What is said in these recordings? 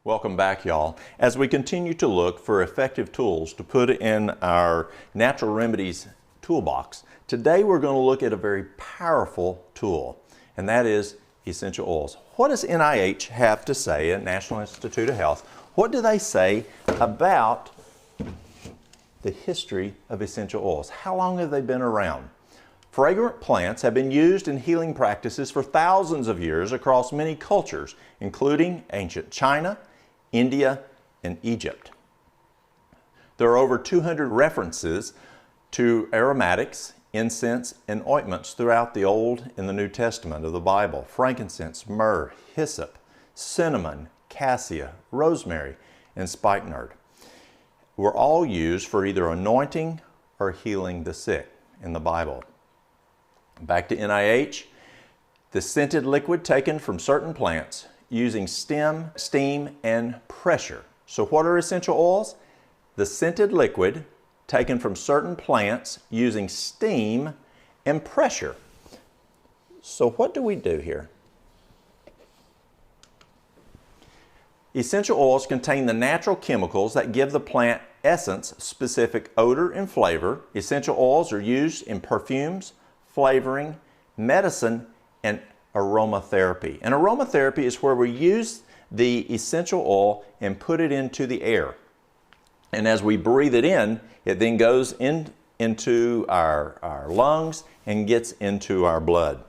Welcome back, y'all. As we continue to look for effective tools to put in our natural remedies toolbox, today we're going to look at a very powerful tool, and that is essential oils. What does NIH have to say at National Institute of Health? What do they say about the history of essential oils? How long have they been around? Fragrant plants have been used in healing practices for thousands of years across many cultures, including ancient China, India, and Egypt. There are over 200 references to aromatics, incense, and ointments throughout the Old and the New Testament of the Bible. Frankincense, myrrh, hyssop, cinnamon, cassia, rosemary, and spikenard were all used for either anointing or healing the sick in the Bible. Back to NIH, the scented liquid taken from certain plants using stem, steam, and pressure. So what are essential oils? The scented liquid taken from certain plants using steam and pressure. So what do we do here? Essential oils contain the natural chemicals that give the plant essence, specific odor, and flavor. Essential oils are used in perfumes, flavoring, medicine, and aromatherapy. And aromatherapy is where we use the essential oil and put it into the air. And as we breathe it in, it then goes into our lungs and gets into our blood.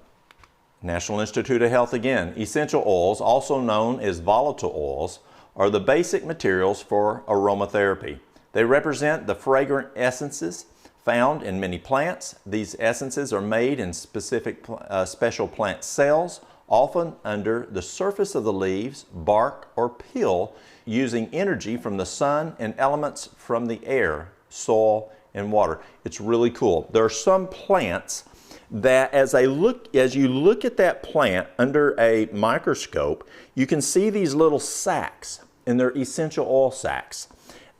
National Institute of Health again. Essential oils, also known as volatile oils, are the basic materials for aromatherapy. They represent the fragrant essences found in many plants. These essences are made in specific special plant cells, often under the surface of the leaves, bark, or peel, using energy from the sun and elements from the air, soil, and water. It's really cool. There are some plants that as you look at that plant under a microscope, you can see these little sacs, and they're essential oil sacs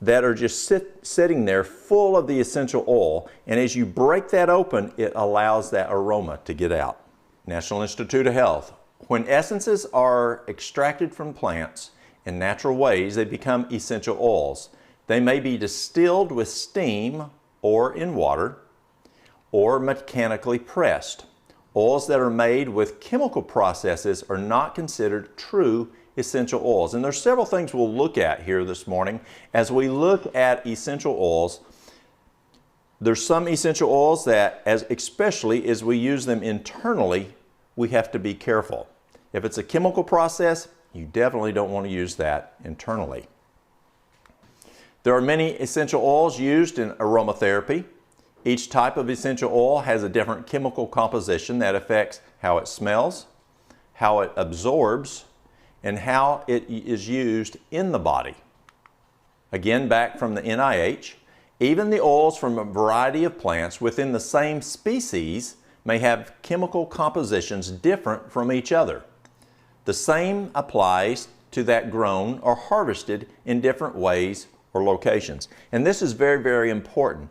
that are just sitting there full of the essential oil, and as you break that open, it allows that aroma to get out. National Institute of Health. When essences are extracted from plants in natural ways, they become essential oils. They may be distilled with steam or in water, or mechanically pressed. Oils that are made with chemical processes are not considered true essential oils. And there's several things we'll look at here this morning. As we look at essential oils, there's some essential oils that, especially as we use them internally, we have to be careful. If it's a chemical process, you definitely don't want to use that internally. There are many essential oils used in aromatherapy. Each type of essential oil has a different chemical composition that affects how it smells, how it absorbs, and how it is used in the body. Again, back from the NIH, even the oils from a variety of plants within the same species may have chemical compositions different from each other. The same applies to that grown or harvested in different ways or locations. And this is very, very important.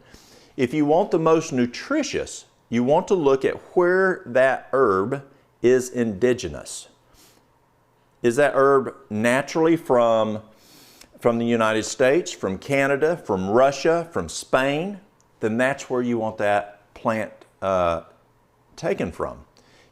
If you want the most nutritious, you want to look at where that herb is indigenous. Is that herb naturally from the United States, from Canada, from Russia, from Spain? Then that's where you want that plant taken from.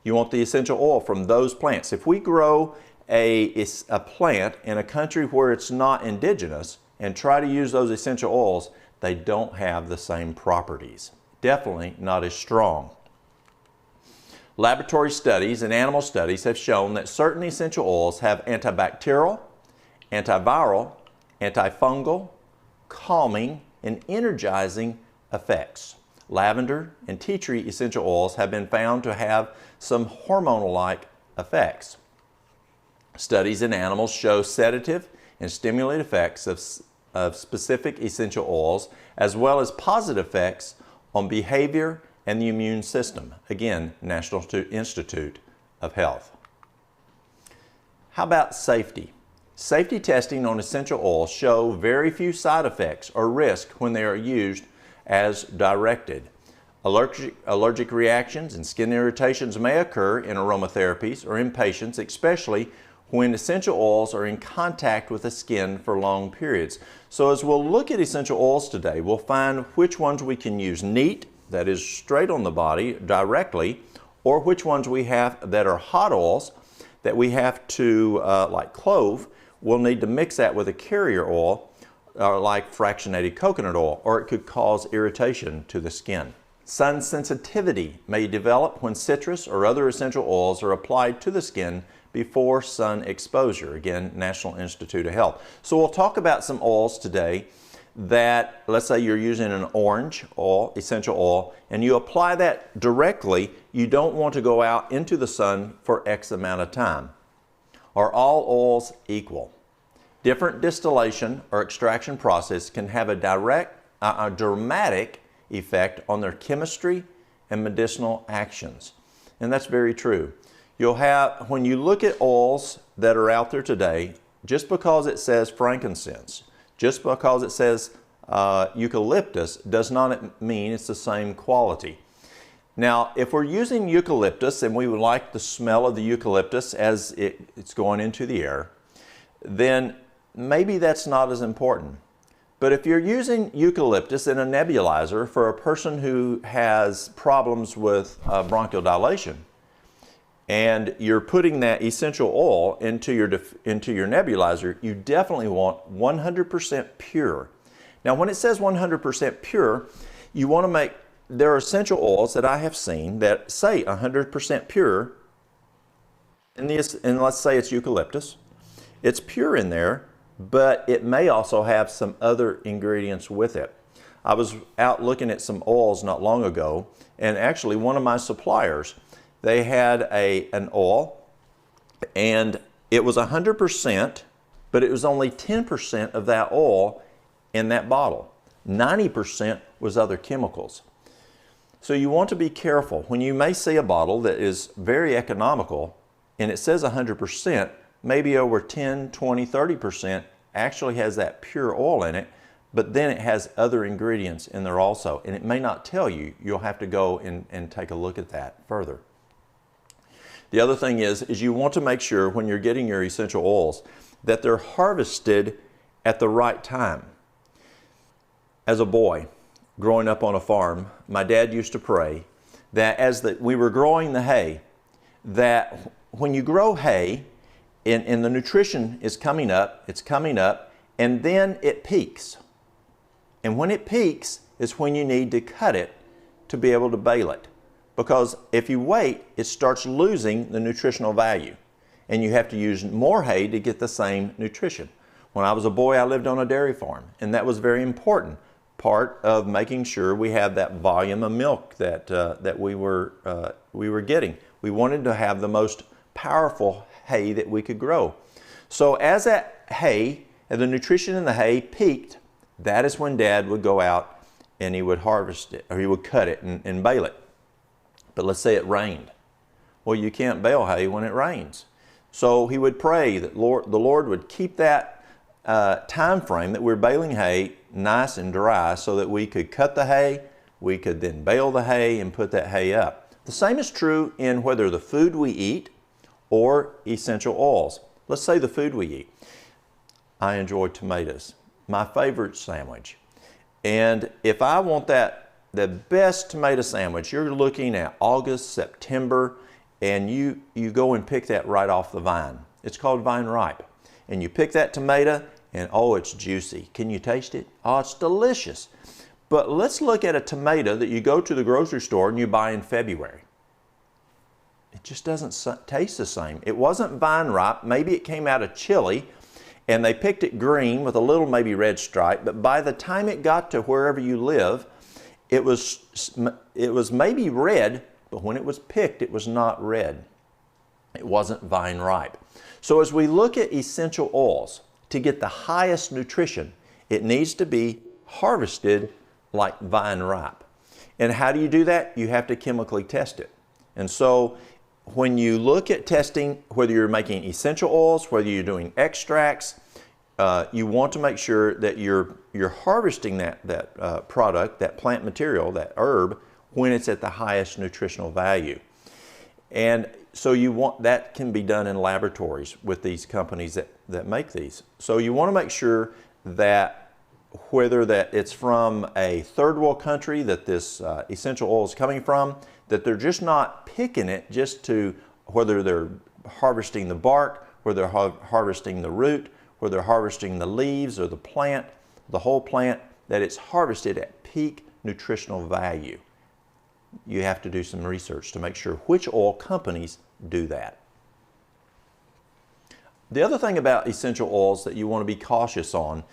You want the essential oil from those plants. If we grow a plant in a country where it's not indigenous and try to use those essential oils, they don't have the same properties. Definitely not as strong. Laboratory studies and animal studies have shown that certain essential oils have antibacterial, antiviral, antifungal, calming, and energizing effects. Lavender and tea tree essential oils have been found to have some hormonal-like effects. Studies in animals show sedative and stimulant effects of specific essential oils, as well as positive effects on behavior and the immune system. Again, National Institute of Health. How about safety? Safety testing on essential oils show very few side effects or risk when they are used as directed. Allergic reactions and skin irritations may occur in aromatherapies or in patients, especially when essential oils are in contact with the skin for long periods. So as we'll look at essential oils today, we'll find which ones we can use neat, that is straight on the body directly, or which ones we have that are hot oils that we have to, like clove, we'll need to mix that with a carrier oil, like fractionated coconut oil, or it could cause irritation to the skin. Sun sensitivity may develop when citrus or other essential oils are applied to the skin before sun exposure. Again, National Institute of Health. So we'll talk about some oils today that, let's say you're using an orange oil, essential oil, and you apply that directly. You don't want to go out into the sun for X amount of time. Are all oils equal? Different distillation or extraction process can have a dramatic effect on their chemistry and medicinal actions. And that's very true. You'll have, when you look at oils that are out there today, just because it says frankincense, just because it says eucalyptus, does not mean it's the same quality. Now, if we're using eucalyptus and we would like the smell of the eucalyptus as it's going into the air, then maybe that's not as important. But if you're using eucalyptus in a nebulizer for a person who has problems with bronchial dilation, and you're putting that essential oil into your nebulizer, you definitely want 100% pure. Now, when it says 100% pure, you want to make, there are essential oils that I have seen that say 100% pure, and let's say it's eucalyptus. It's pure in there, but it may also have some other ingredients with it. I was out looking at some oils not long ago, and actually one of my suppliers, they had an oil, and it was 100%, but it was only 10% of that oil in that bottle. 90% was other chemicals. So you want to be careful. When you may see a bottle that is very economical, and it says 100%, maybe over 10, 20, 30% actually has that pure oil in it, but then it has other ingredients in there also, and it may not tell you. You'll have to go and take a look at that further. The other thing is you want to make sure when you're getting your essential oils that they're harvested at the right time. As a boy, growing up on a farm, my dad used to pray that as we were growing the hay, that when you grow hay and the nutrition is coming up, it's coming up, and then it peaks. And when it peaks is when you need to cut it to be able to bale it. Because if you wait, it starts losing the nutritional value. And you have to use more hay to get the same nutrition. When I was a boy, I lived on a dairy farm, and that was very important part of making sure we have that volume of milk that we were getting. We wanted to have the most powerful hay that we could grow. So as that hay and the nutrition in the hay peaked, that is when Dad would go out and he would harvest it, or he would cut it and bale it. But let's say it rained. Well, you can't bale hay when it rains. So he would pray that the Lord would keep that time frame that we're baling hay nice and dry so that we could cut the hay, we could then bale the hay and put that hay up. The same is true in whether the food we eat or essential oils. Let's say the food we eat. I enjoy tomatoes, my favorite sandwich. And if I want the best tomato sandwich, you're looking at August, September, and you go and pick that right off the vine. It's called vine ripe. And you pick that tomato and oh, it's juicy. Can you taste it? Oh, it's delicious. But let's look at a tomato that you go to the grocery store and you buy in February. It just doesn't taste the same. It wasn't vine ripe. Maybe it came out of Chile and they picked it green with a little maybe red stripe, but by the time it got to wherever you live, it was maybe red, but when it was picked, it was not red. It wasn't vine ripe. So as we look at essential oils, to get the highest nutrition, it needs to be harvested like vine ripe. And how do you do that? You have to chemically test it. And so when you look at testing, whether you're making essential oils, whether you're doing extracts, you want to make sure that you're harvesting that product, that plant material, that herb, when it's at the highest nutritional value. And so that can be done in laboratories with these companies that make these. So you want to make sure that whether it's from a third world country that this essential oil is coming from, that they're just not picking it just to, whether they're harvesting the bark, whether they're harvesting the root, whether they're harvesting the leaves or the plant, the whole plant, that it's harvested at peak nutritional value. You have to do some research to make sure which oil companies do that. The other thing about essential oils that you want to be cautious on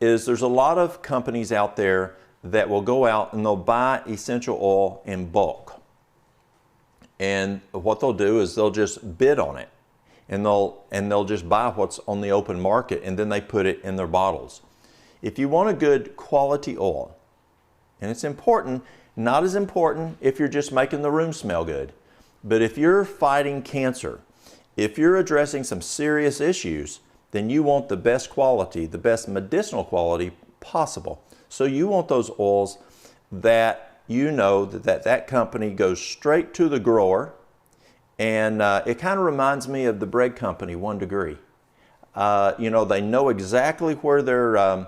is there's a lot of companies out there that will go out and they'll buy essential oil in bulk. And what they'll do is they'll just bid on it. And they'll just buy what's on the open market, and then they put it in their bottles. If you want a good quality oil, and it's important, not as important if you're just making the room smell good, but if you're fighting cancer, if you're addressing some serious issues, then you want the best quality, the best medicinal quality possible. So you want those oils that you know that company goes straight to the grower. And it kind of reminds me of the bread company, 1 Degree. You know, they know exactly where their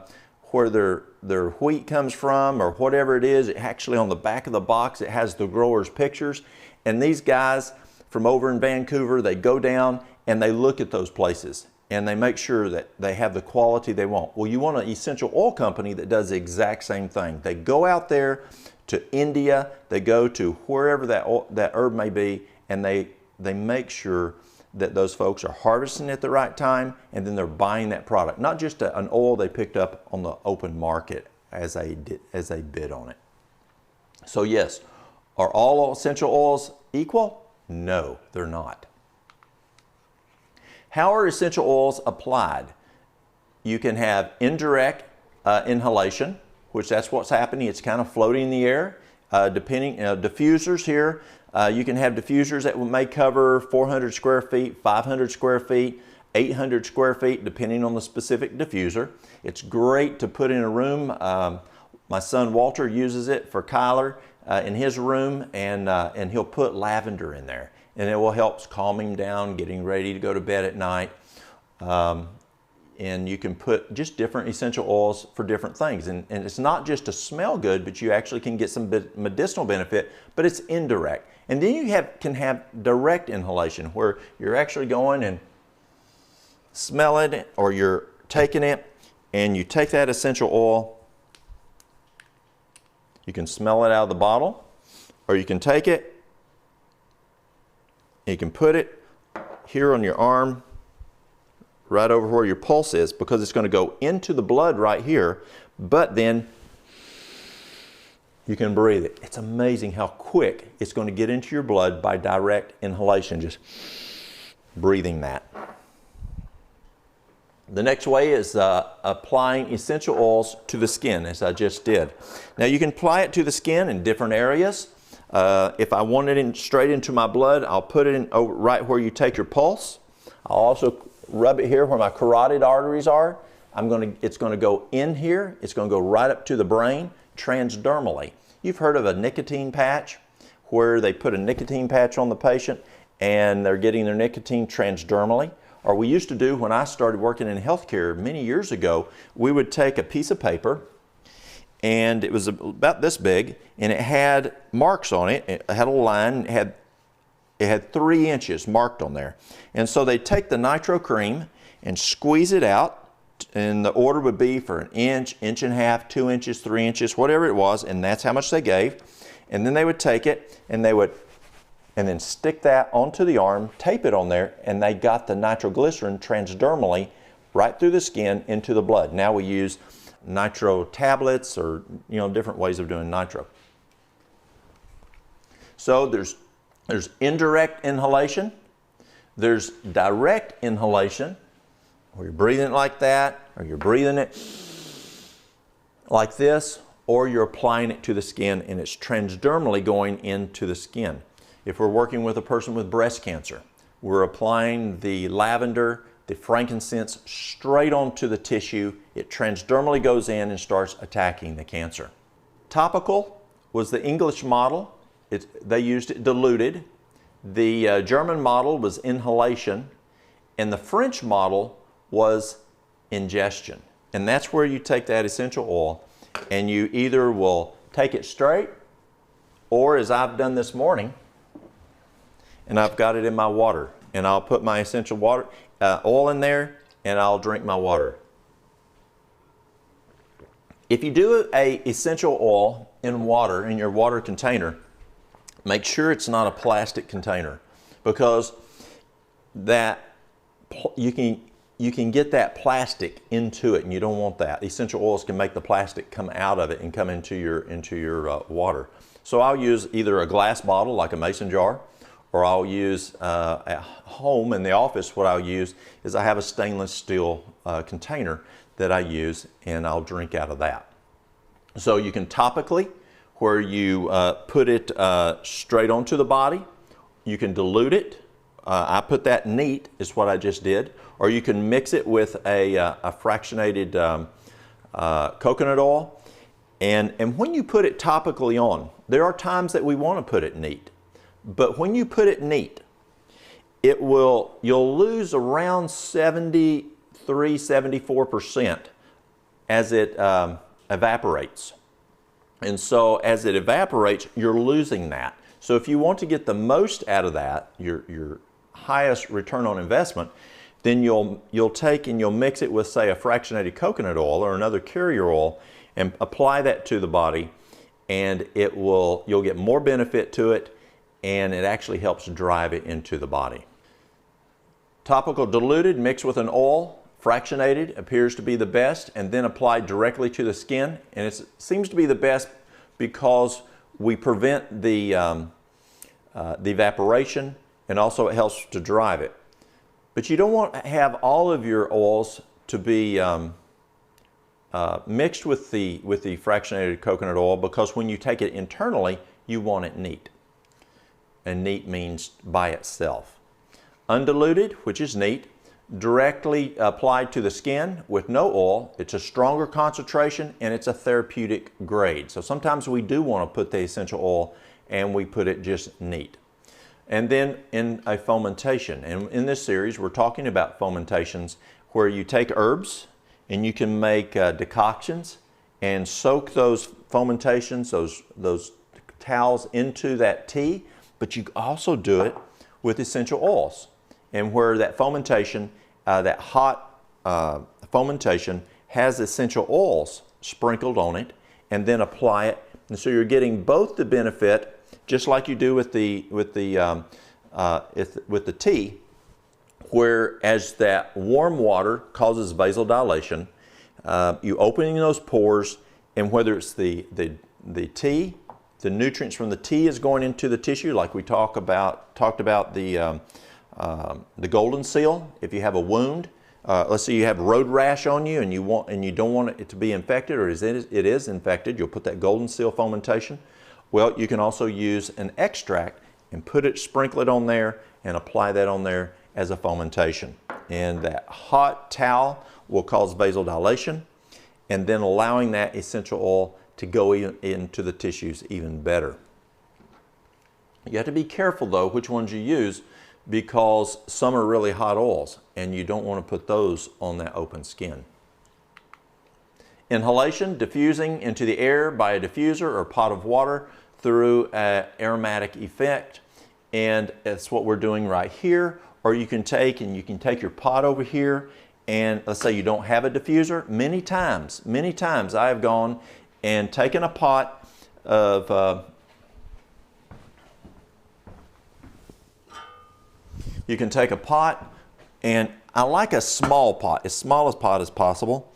wheat comes from or whatever it is. Actually, on the back of the box, it has the grower's pictures. And these guys from over in Vancouver, they go down and they look at those places and they make sure that they have the quality they want. Well, you want an essential oil company that does the exact same thing. They go out there to India, they go to wherever that herb may be, and they make sure that those folks are harvesting at the right time, and then they're buying that product, not just an oil they picked up on the open market as they bid on it. So yes, are all essential oils equal? No, they're not. How are essential oils applied? You can have indirect inhalation, which that's what's happening. It's kind of floating in the air. Diffusers here, you can have diffusers that may cover 400 square feet, 500 square feet, 800 square feet, depending on the specific diffuser. It's great to put in a room. My son Walter uses it for Kyler in his room, and he'll put lavender in there. And it will help calm him down, getting ready to go to bed at night. And you can put just different essential oils for different things. And it's not just to smell good, but you actually can get some medicinal benefit, but it's indirect. And then you can have direct inhalation, where you're actually going and smelling it, or you're taking it and you take that essential oil. You can smell it out of the bottle, or you can take it and you can put it here on your arm, right over where your pulse is, because it's going to go into the blood right here, but then you can breathe it. It's amazing how quick it's going to get into your blood by direct inhalation, just breathing that. The next way is applying essential oils to the skin, as I just did. Now you can apply it to the skin in different areas. If I want it straight into my blood, I'll put it in right where you take your pulse. I'll also rub it here where my carotid arteries are. It's going to go in here. It's going to go right up to the brain transdermally. You've heard of a nicotine patch, where they put a nicotine patch on the patient and they're getting their nicotine transdermally. Or we used to do, when I started working in healthcare many years ago, we would take a piece of paper, and it was about this big, and it had marks on it. It had a line. It had 3 inches marked on there. And so they take the nitro cream and squeeze it out, and the order would be for 1 inch, 1.5 inches, 2 inches, 3 inches, whatever it was, and that's how much they gave. And then they would take it and they would and then stick that onto the arm, tape it on there, and they got the nitroglycerin transdermally right through the skin into the blood. Now we use nitro tablets or different ways of doing nitro. So there's indirect inhalation, there's direct inhalation, where you're breathing it like that, or you're breathing it like this, or you're applying it to the skin and it's transdermally going into the skin. If we're working with a person with breast cancer, we're applying the lavender, the frankincense straight onto the tissue. It transdermally goes in and starts attacking the cancer. Topical was the English model. They used it diluted. The German model was inhalation, and the French model was ingestion. And that's where you take that essential oil and you either will take it straight, or as I've done this morning, and I've got it in my water, and I'll put my essential oil in there and I'll drink my water. If you do a essential oil in water, in your water container, make sure it's not a plastic container, because that you can get that plastic into it, and you don't want that. Essential oils can make the plastic come out of it and come into your water. So I'll use either a glass bottle like a mason jar, or I'll use at home in the office. What I'll use is I have a stainless steel container that I use, and I'll drink out of that. So you can topically, where you put it straight onto the body. You can dilute it. I put that neat, is what I just did. Or you can mix it with a fractionated coconut oil. And when you put it topically on, there are times that we want to put it neat. But when you put it neat, you'll lose around 73–74% as it evaporates. And so as it evaporates, you're losing that. So if you want to get the most out of that, your highest return on investment, then you'll take and you'll mix it with, say, a fractionated coconut oil or another carrier oil, and apply that to the body, and you'll get more benefit to it, and it actually helps drive it into the body. Topical diluted mixed with an oil, fractionated, appears to be the best, and then applied directly to the skin. And it seems to be the best because we prevent the evaporation, and also it helps to drive it. But you don't want to have all of your oils to be mixed with the fractionated coconut oil, because when you take it internally, you want it neat. And neat means by itself. Undiluted, which is neat, directly applied to the skin with no oil. It's a stronger concentration, and it's a therapeutic grade. So sometimes we do want to put the essential oil and we put it just neat. And then in a fomentation, and in this series we're talking about fomentations where you take herbs and you can make decoctions and soak those fomentations, those towels, into that tea, but you also do it with essential oils. And where that fomentation, that hot fomentation has essential oils sprinkled on it, and then apply it. And so you're getting both the benefit, just like you do with the tea, whereas that warm water causes vasodilation, you opening those pores, and whether it's the tea, the nutrients from the tea is going into the tissue, like we talked about the golden seal. If you have a wound, let's say you have road rash on you, and you don't want it to be infected, or it is infected, you'll put that golden seal fomentation. Well, you can also use an extract and sprinkle it on there and apply that on there as a fomentation. And that hot towel will cause vasodilation, and then allowing that essential oil to go into the tissues even better. You have to be careful though which ones you use, because some are really hot oils and you don't want to put those on that open skin. Inhalation, diffusing into the air by a diffuser or pot of water through an aromatic effect, and that's what we're doing right here. Or you can take your pot over here, and let's say you don't have a diffuser. Many times I have gone and taken a pot of you can take a pot, and I like a small pot, as small a pot as possible,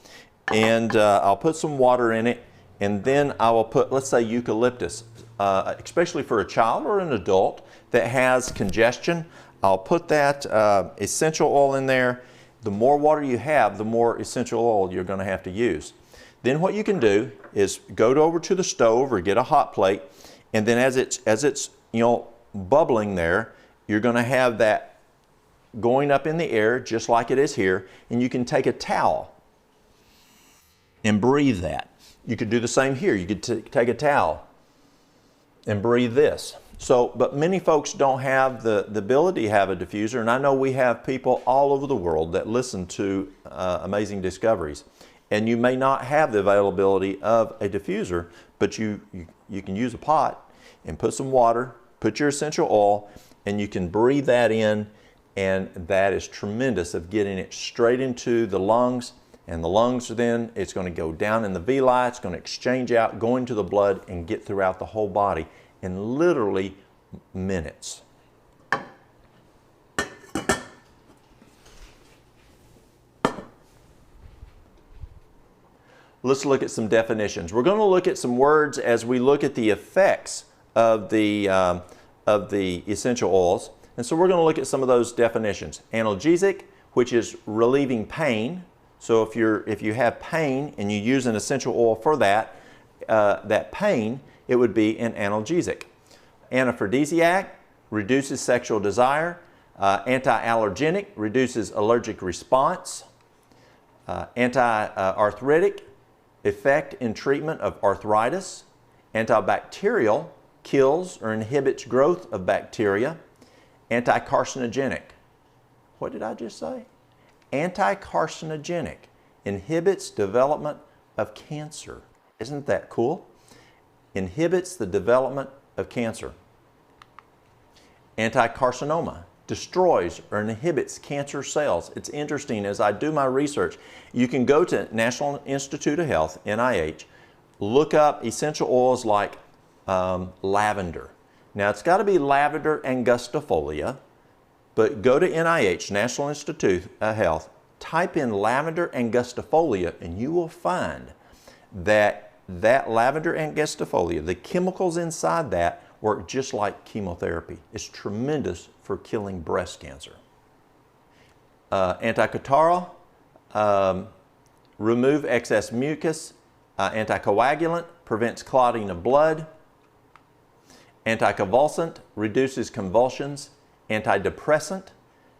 and I'll put some water in it, and then I will put, let's say, eucalyptus, especially for a child or an adult that has congestion. I'll put that essential oil in there. The more water you have, the more essential oil you're going to have to use. Then what you can do is go over to the stove or get a hot plate, and then as it's bubbling there, you're going to have that going up in the air just like it is here, and you can take a towel and breathe that. You could do the same here. You could take a towel and breathe this. So, but many folks don't have the ability to have a diffuser, and I know we have people all over the world that listen to Amazing Discoveries, and you may not have the availability of a diffuser, but you can use a pot and put some water, put your essential oil, and you can breathe that in, and that is tremendous of getting it straight into the lungs, and the lungs then, it's going to go down in the villi, it's going to exchange out, go into the blood, and get throughout the whole body in literally minutes. Let's look at some definitions. We're going to look at some words as we look at the effects of the essential oils. And so we're going to look at some of those definitions. Analgesic, which is relieving pain. So if you have pain and you use an essential oil for that pain, it would be an analgesic. Anaphrodisiac reduces sexual desire. Anti-allergenic reduces allergic response. Anti-arthritic effect in treatment of arthritis. Antibacterial kills or inhibits growth of bacteria. Anti-carcinogenic. What did I just say? Anti-carcinogenic inhibits development of cancer. Isn't that cool? Inhibits the development of cancer. Anti-carcinoma destroys or inhibits cancer cells. It's interesting, as I do my research, you can go to National Institute of Health, NIH, look up essential oils like lavender. Now it's got to be lavender angustifolia, but go to NIH, National Institute of Health, type in lavender angustifolia, and you will find that lavender angustifolia, the chemicals inside that, work just like chemotherapy. It's tremendous for killing breast cancer. Anticatarrhal, remove excess mucus. Anticoagulant, prevents clotting of blood. Anticonvulsant, reduces convulsions. Antidepressant,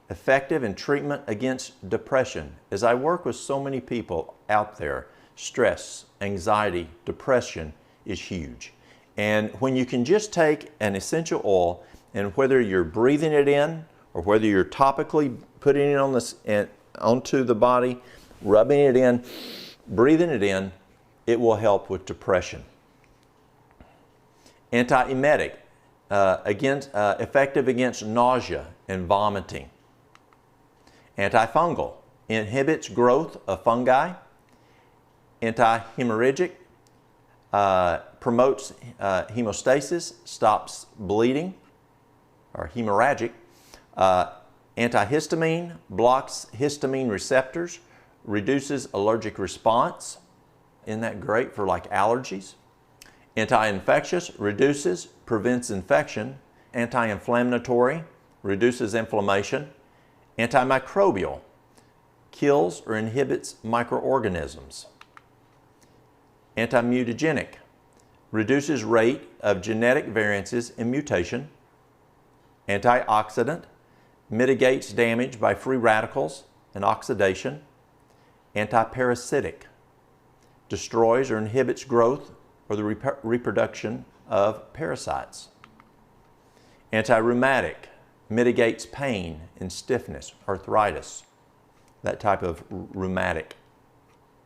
effective in treatment against depression. As I work with so many people out there, stress, anxiety, depression is huge. And when you can just take an essential oil, and whether you're breathing it in or whether you're topically putting it on onto the body, rubbing it in, breathing it in, it will help with depression. Antiemetic, effective against nausea and vomiting. Antifungal, inhibits growth of fungi. Antihemorrhagic, promotes hemostasis, stops bleeding, or hemorrhagic. Antihistamine, blocks histamine receptors, reduces allergic response. Isn't that great for like allergies? Anti-infectious, reduces, prevents infection. Anti-inflammatory, reduces inflammation. Antimicrobial, kills or inhibits microorganisms. Antimutagenic, reduces rate of genetic variances and mutation. Antioxidant, mitigates damage by free radicals and oxidation. Antiparasitic, destroys or inhibits growth or the reproduction of parasites. Antirheumatic, mitigates pain and stiffness, arthritis, that type of rheumatic.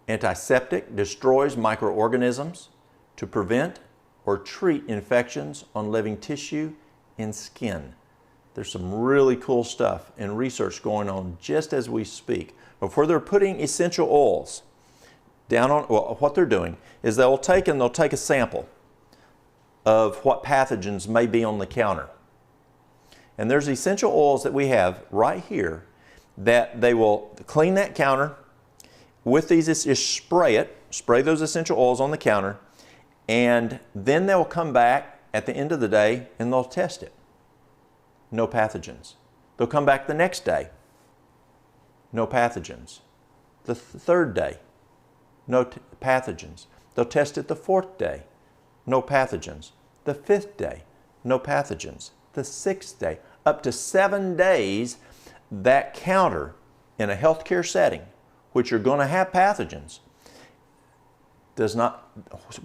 Antiseptic, destroys microorganisms to prevent or treat infections on living tissue and skin. There's some really cool stuff and research going on just as we speak of where they're putting essential oils down on, well, what they're doing is they'll take a sample of what pathogens may be on the counter. And there's essential oils that we have right here that they will clean that counter with these. Just spray those essential oils on the counter, and then they'll come back at the end of the day and they'll test it. No pathogens. They'll come back the next day. No pathogens. The third day. No pathogens. They'll test it the fourth day. No pathogens. The fifth day. No pathogens. The sixth day. Up to 7 days, that counter in a healthcare setting, which you're going to have pathogens, does not,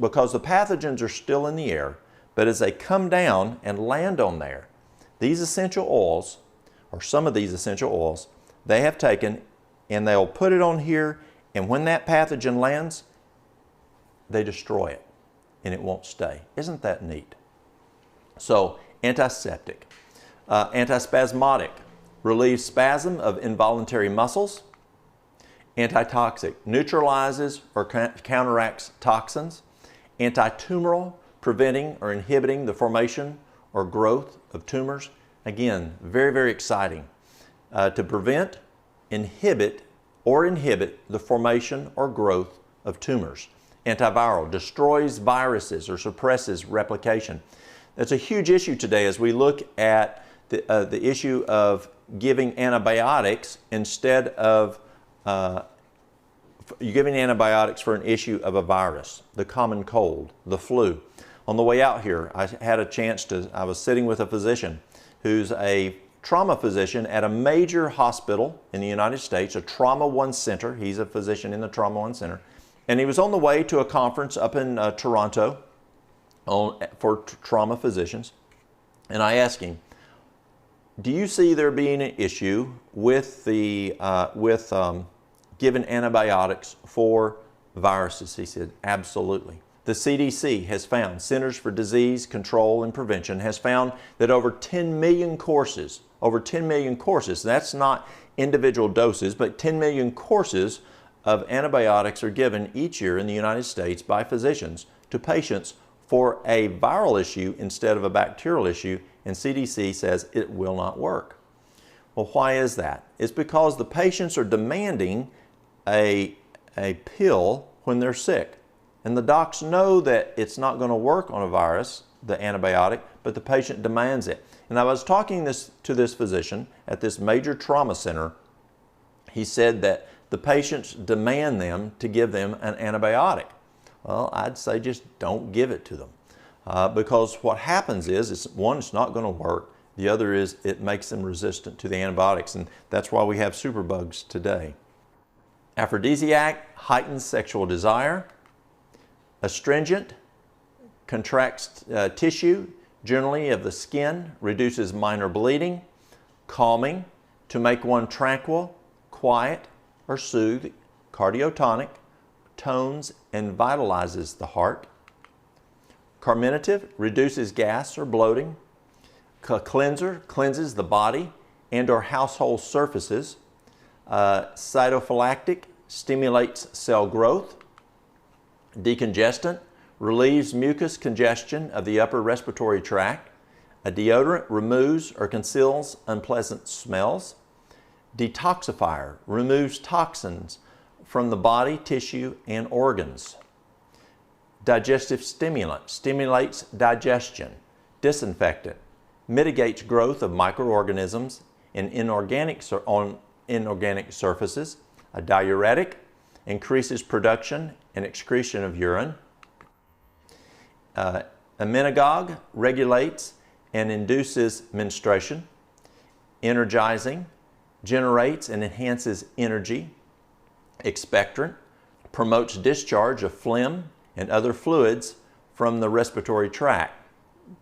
because the pathogens are still in the air, but as they come down and land on there, these essential oils, or some of these essential oils, they have taken and they'll put it on here, and when that pathogen lands, they destroy it and it won't stay. Isn't that neat? So, antiseptic. Antispasmodic, relieves spasm of involuntary muscles. Antitoxic, neutralizes or counteracts toxins. Antitumoral, preventing or inhibiting the formation or growth of tumors. Again, very, very exciting. To prevent, inhibit the formation or growth of tumors. Antiviral, destroys viruses or suppresses replication. That's a huge issue today as we look at the issue of giving antibiotics instead of giving antibiotics for an issue of a virus, the common cold, the flu. On the way out here, I had a chance I was sitting with a physician who's a trauma physician at a major hospital in the United States, a Trauma One Center. He's a physician in the Trauma One Center. And he was on the way to a conference up in Toronto for trauma physicians. And I asked him, do you see there being an issue with giving antibiotics for viruses? He said, absolutely. The CDC has found, Centers for Disease Control and Prevention, has found that over 10 million courses, that's not individual doses, but 10 million courses of antibiotics are given each year in the United States by physicians to patients for a viral issue instead of a bacterial issue, and CDC says it will not work. Well, why is that? It's because the patients are demanding a pill when they're sick. And the docs know that it's not going to work on a virus, the antibiotic, but the patient demands it. And I was talking to this physician at this major trauma center. He said that the patients demand them to give them an antibiotic. Well, I'd say just don't give it to them. Because what happens is, one, it's not going to work. The other is it makes them resistant to the antibiotics. And that's why we have superbugs today. Aphrodisiac, heightens sexual desire. Astringent, contracts tissue, generally of the skin, reduces minor bleeding. Calming, to make one tranquil, quiet, or soothe. Cardiotonic, tones and vitalizes the heart. Carminative, reduces gas or bloating. Cleanser, cleanses the body and or household surfaces. Cytophylactic, stimulates cell growth. Decongestant, relieves mucus congestion of the upper respiratory tract. A deodorant, removes or conceals unpleasant smells. Detoxifier, removes toxins from the body, tissue, and organs. Digestive stimulant, stimulates digestion. Disinfectant, mitigates growth of microorganisms on inorganic surfaces. A diuretic, increases production and excretion of urine. A emmenagogue, regulates and induces menstruation. Energizing, generates and enhances energy. Expectorant, promotes discharge of phlegm and other fluids from the respiratory tract.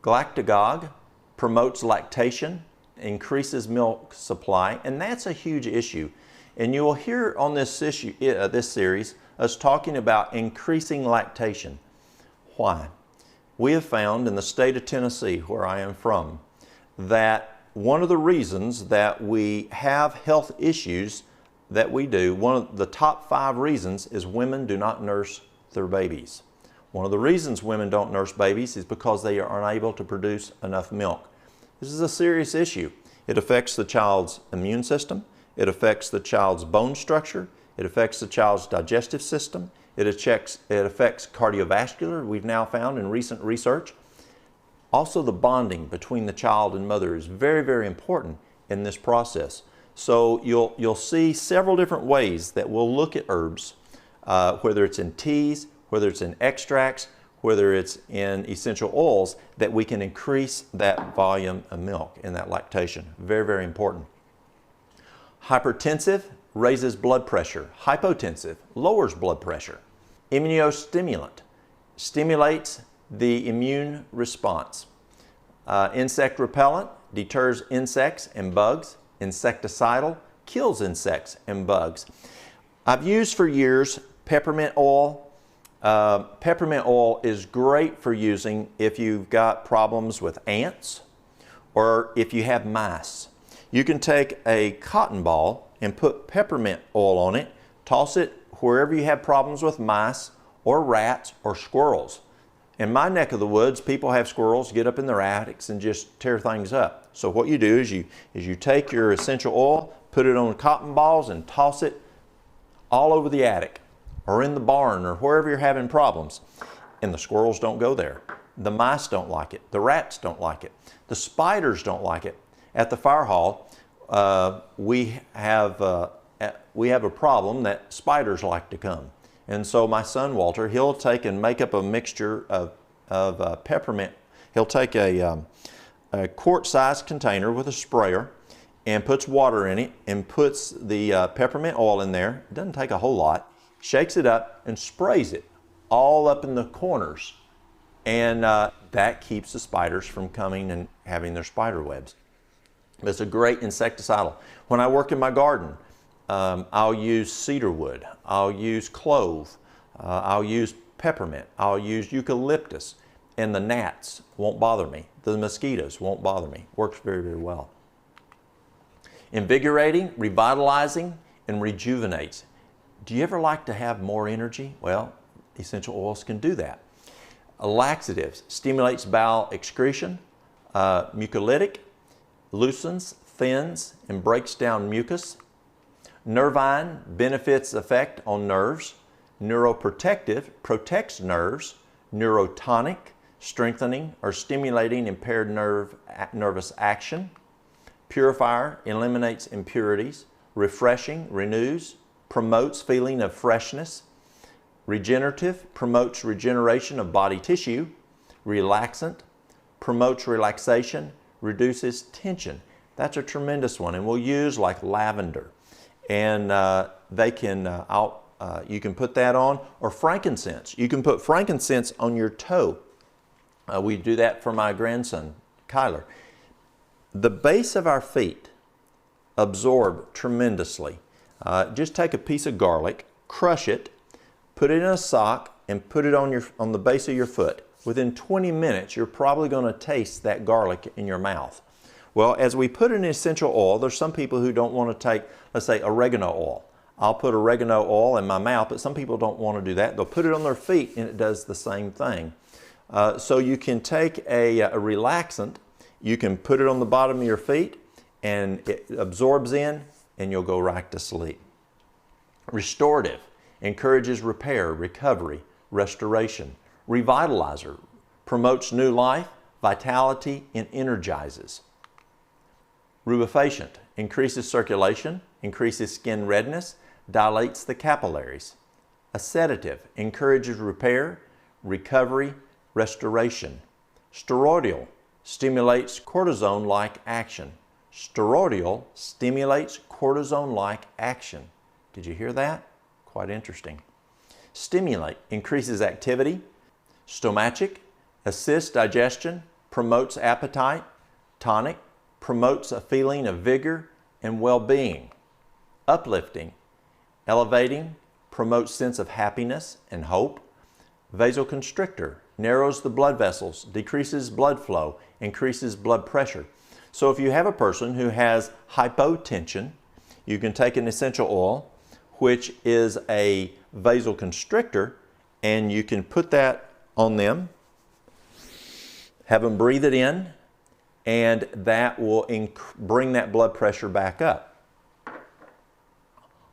Galactagogue, promotes lactation, increases milk supply, and that's a huge issue. And you will hear on this series us talking about increasing lactation. Why? We have found in the state of Tennessee, where I am from, that one of the reasons that we have health issues that we do, one of the top 5 reasons is women do not nurse their babies. One of the reasons women don't nurse babies is because they are unable to produce enough milk. This is a serious issue. It affects the child's immune system. It affects the child's bone structure. It affects the child's digestive system. It affects cardiovascular, we've now found in recent research. Also, the bonding between the child and mother is very, very important in this process. So you'll see several different ways that we'll look at herbs, whether it's in teas, whether it's in extracts, whether it's in essential oils, that we can increase that volume of milk in that lactation. Very, very important. Hypertensive raises blood pressure. Hypotensive lowers blood pressure. Immunostimulant stimulates the immune response. Insect repellent deters insects and bugs. Insecticidal kills insects and bugs. I've used for years peppermint oil. Peppermint oil is great for using if you've got problems with ants or if you have mice. You can take a cotton ball and put peppermint oil on it, toss it wherever you have problems with mice or rats or squirrels. In my neck of the woods, people have squirrels get up in their attics and just tear things up. So what you do is you take your essential oil, put it on cotton balls and toss it all over the attic or in the barn or wherever you're having problems. And the squirrels don't go there. The mice don't like it. The rats don't like it. The spiders don't like it. At the fire hall, we have a problem that spiders like to come. And so my son Walter, he'll take and make up a mixture of peppermint. He'll take a quart-sized container with a sprayer and puts water in it and puts the peppermint oil in there. It doesn't take a whole lot. Shakes it up and sprays it all up in the corners. And that keeps the spiders from coming and having their spider webs. It's a great insecticidal. When I work in my garden, I'll use cedar wood, I'll use clove, I'll use peppermint, I'll use eucalyptus, and the gnats won't bother me. The mosquitoes won't bother me. Works very, very well. Invigorating, revitalizing, and rejuvenates. Do you ever like to have more energy? Well, essential oils can do that. Laxatives, stimulates bowel excretion. Mucolytic, loosens, thins, and breaks down mucus. Nervine, benefits effect on nerves. Neuroprotective, protects nerves. Neurotonic, strengthening or stimulating impaired nervous action. Purifier, eliminates impurities. Refreshing, renews, promotes feeling of freshness. Regenerative, promotes regeneration of body tissue. Relaxant, promotes relaxation, reduces tension. That's a tremendous one, and we'll use like lavender. And you can put that on, or frankincense. You can put frankincense on your toe. We do that for my grandson, Kyler. The base of our feet absorb tremendously. Just take a piece of garlic, crush it, put it in a sock, and put it on the base of your foot. Within 20 minutes, you're probably going to taste that garlic in your mouth. Well, as we put in essential oil, there's some people who don't want to take, let's say, oregano oil. I'll put oregano oil in my mouth, but some people don't want to do that. They'll put it on their feet, and it does the same thing. So you can take a relaxant, you can put it on the bottom of your feet, and it absorbs in, and you'll go right to sleep. Restorative, encourages repair, recovery, restoration. Revitalizer, promotes new life, vitality, and energizes. Rubefacient, increases circulation, increases skin redness, dilates the capillaries. A sedative, encourages repair, recovery, restoration. Steroidal, stimulates cortisone-like action. Steroidal stimulates cortisone-like action. Did you hear that? Quite interesting. Stimulate, increases activity. Stomachic, assists digestion, promotes appetite. Tonic, promotes a feeling of vigor and well-being. Uplifting, elevating, promotes sense of happiness and hope. Vasoconstrictor, narrows the blood vessels, decreases blood flow, increases blood pressure. So if you have a person who has hypotension, you can take an essential oil, which is a vasoconstrictor, and you can put that on them, have them breathe it in, and that will bring that blood pressure back up.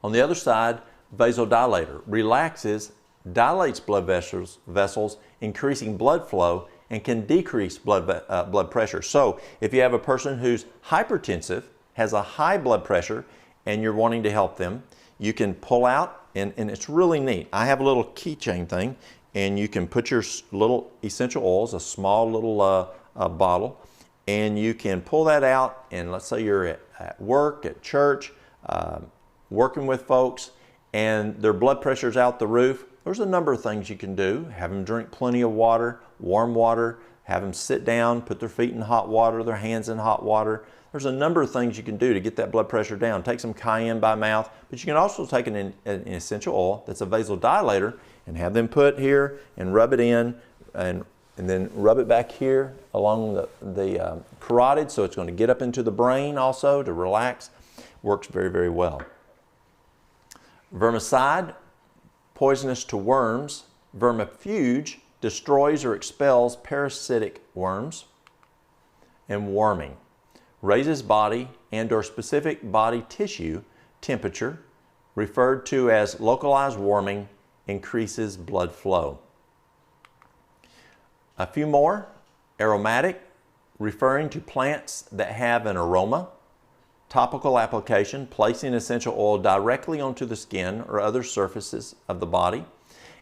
On the other side, vasodilator relaxes, dilates blood vessels, increasing blood flow, and can decrease blood pressure. So if you have a person who's hypertensive, has a high blood pressure, and you're wanting to help them, you can pull out, and it's really neat. I have a little keychain thing, and you can put your little essential oils, a small little bottle, and you can pull that out, and let's say you're at work, at church, working with folks, and their blood pressure's out the roof. There's a number of things you can do. Have them drink plenty of water, warm water, have them sit down, put their feet in hot water, their hands in hot water. There's a number of things you can do to get that blood pressure down. Take some cayenne by mouth, but you can also take an essential oil that's a vasodilator and have them put here and rub it in, and then rub it back here along the carotid, so it's going to get up into the brain also to relax. Works very, very well. Vermicide, poisonous to worms. Vermifuge destroys or expels parasitic worms. And warming, raises body and or specific body tissue temperature, referred to as localized warming, increases blood flow. A few more. Aromatic, referring to plants that have an aroma. Topical application, placing essential oil directly onto the skin or other surfaces of the body.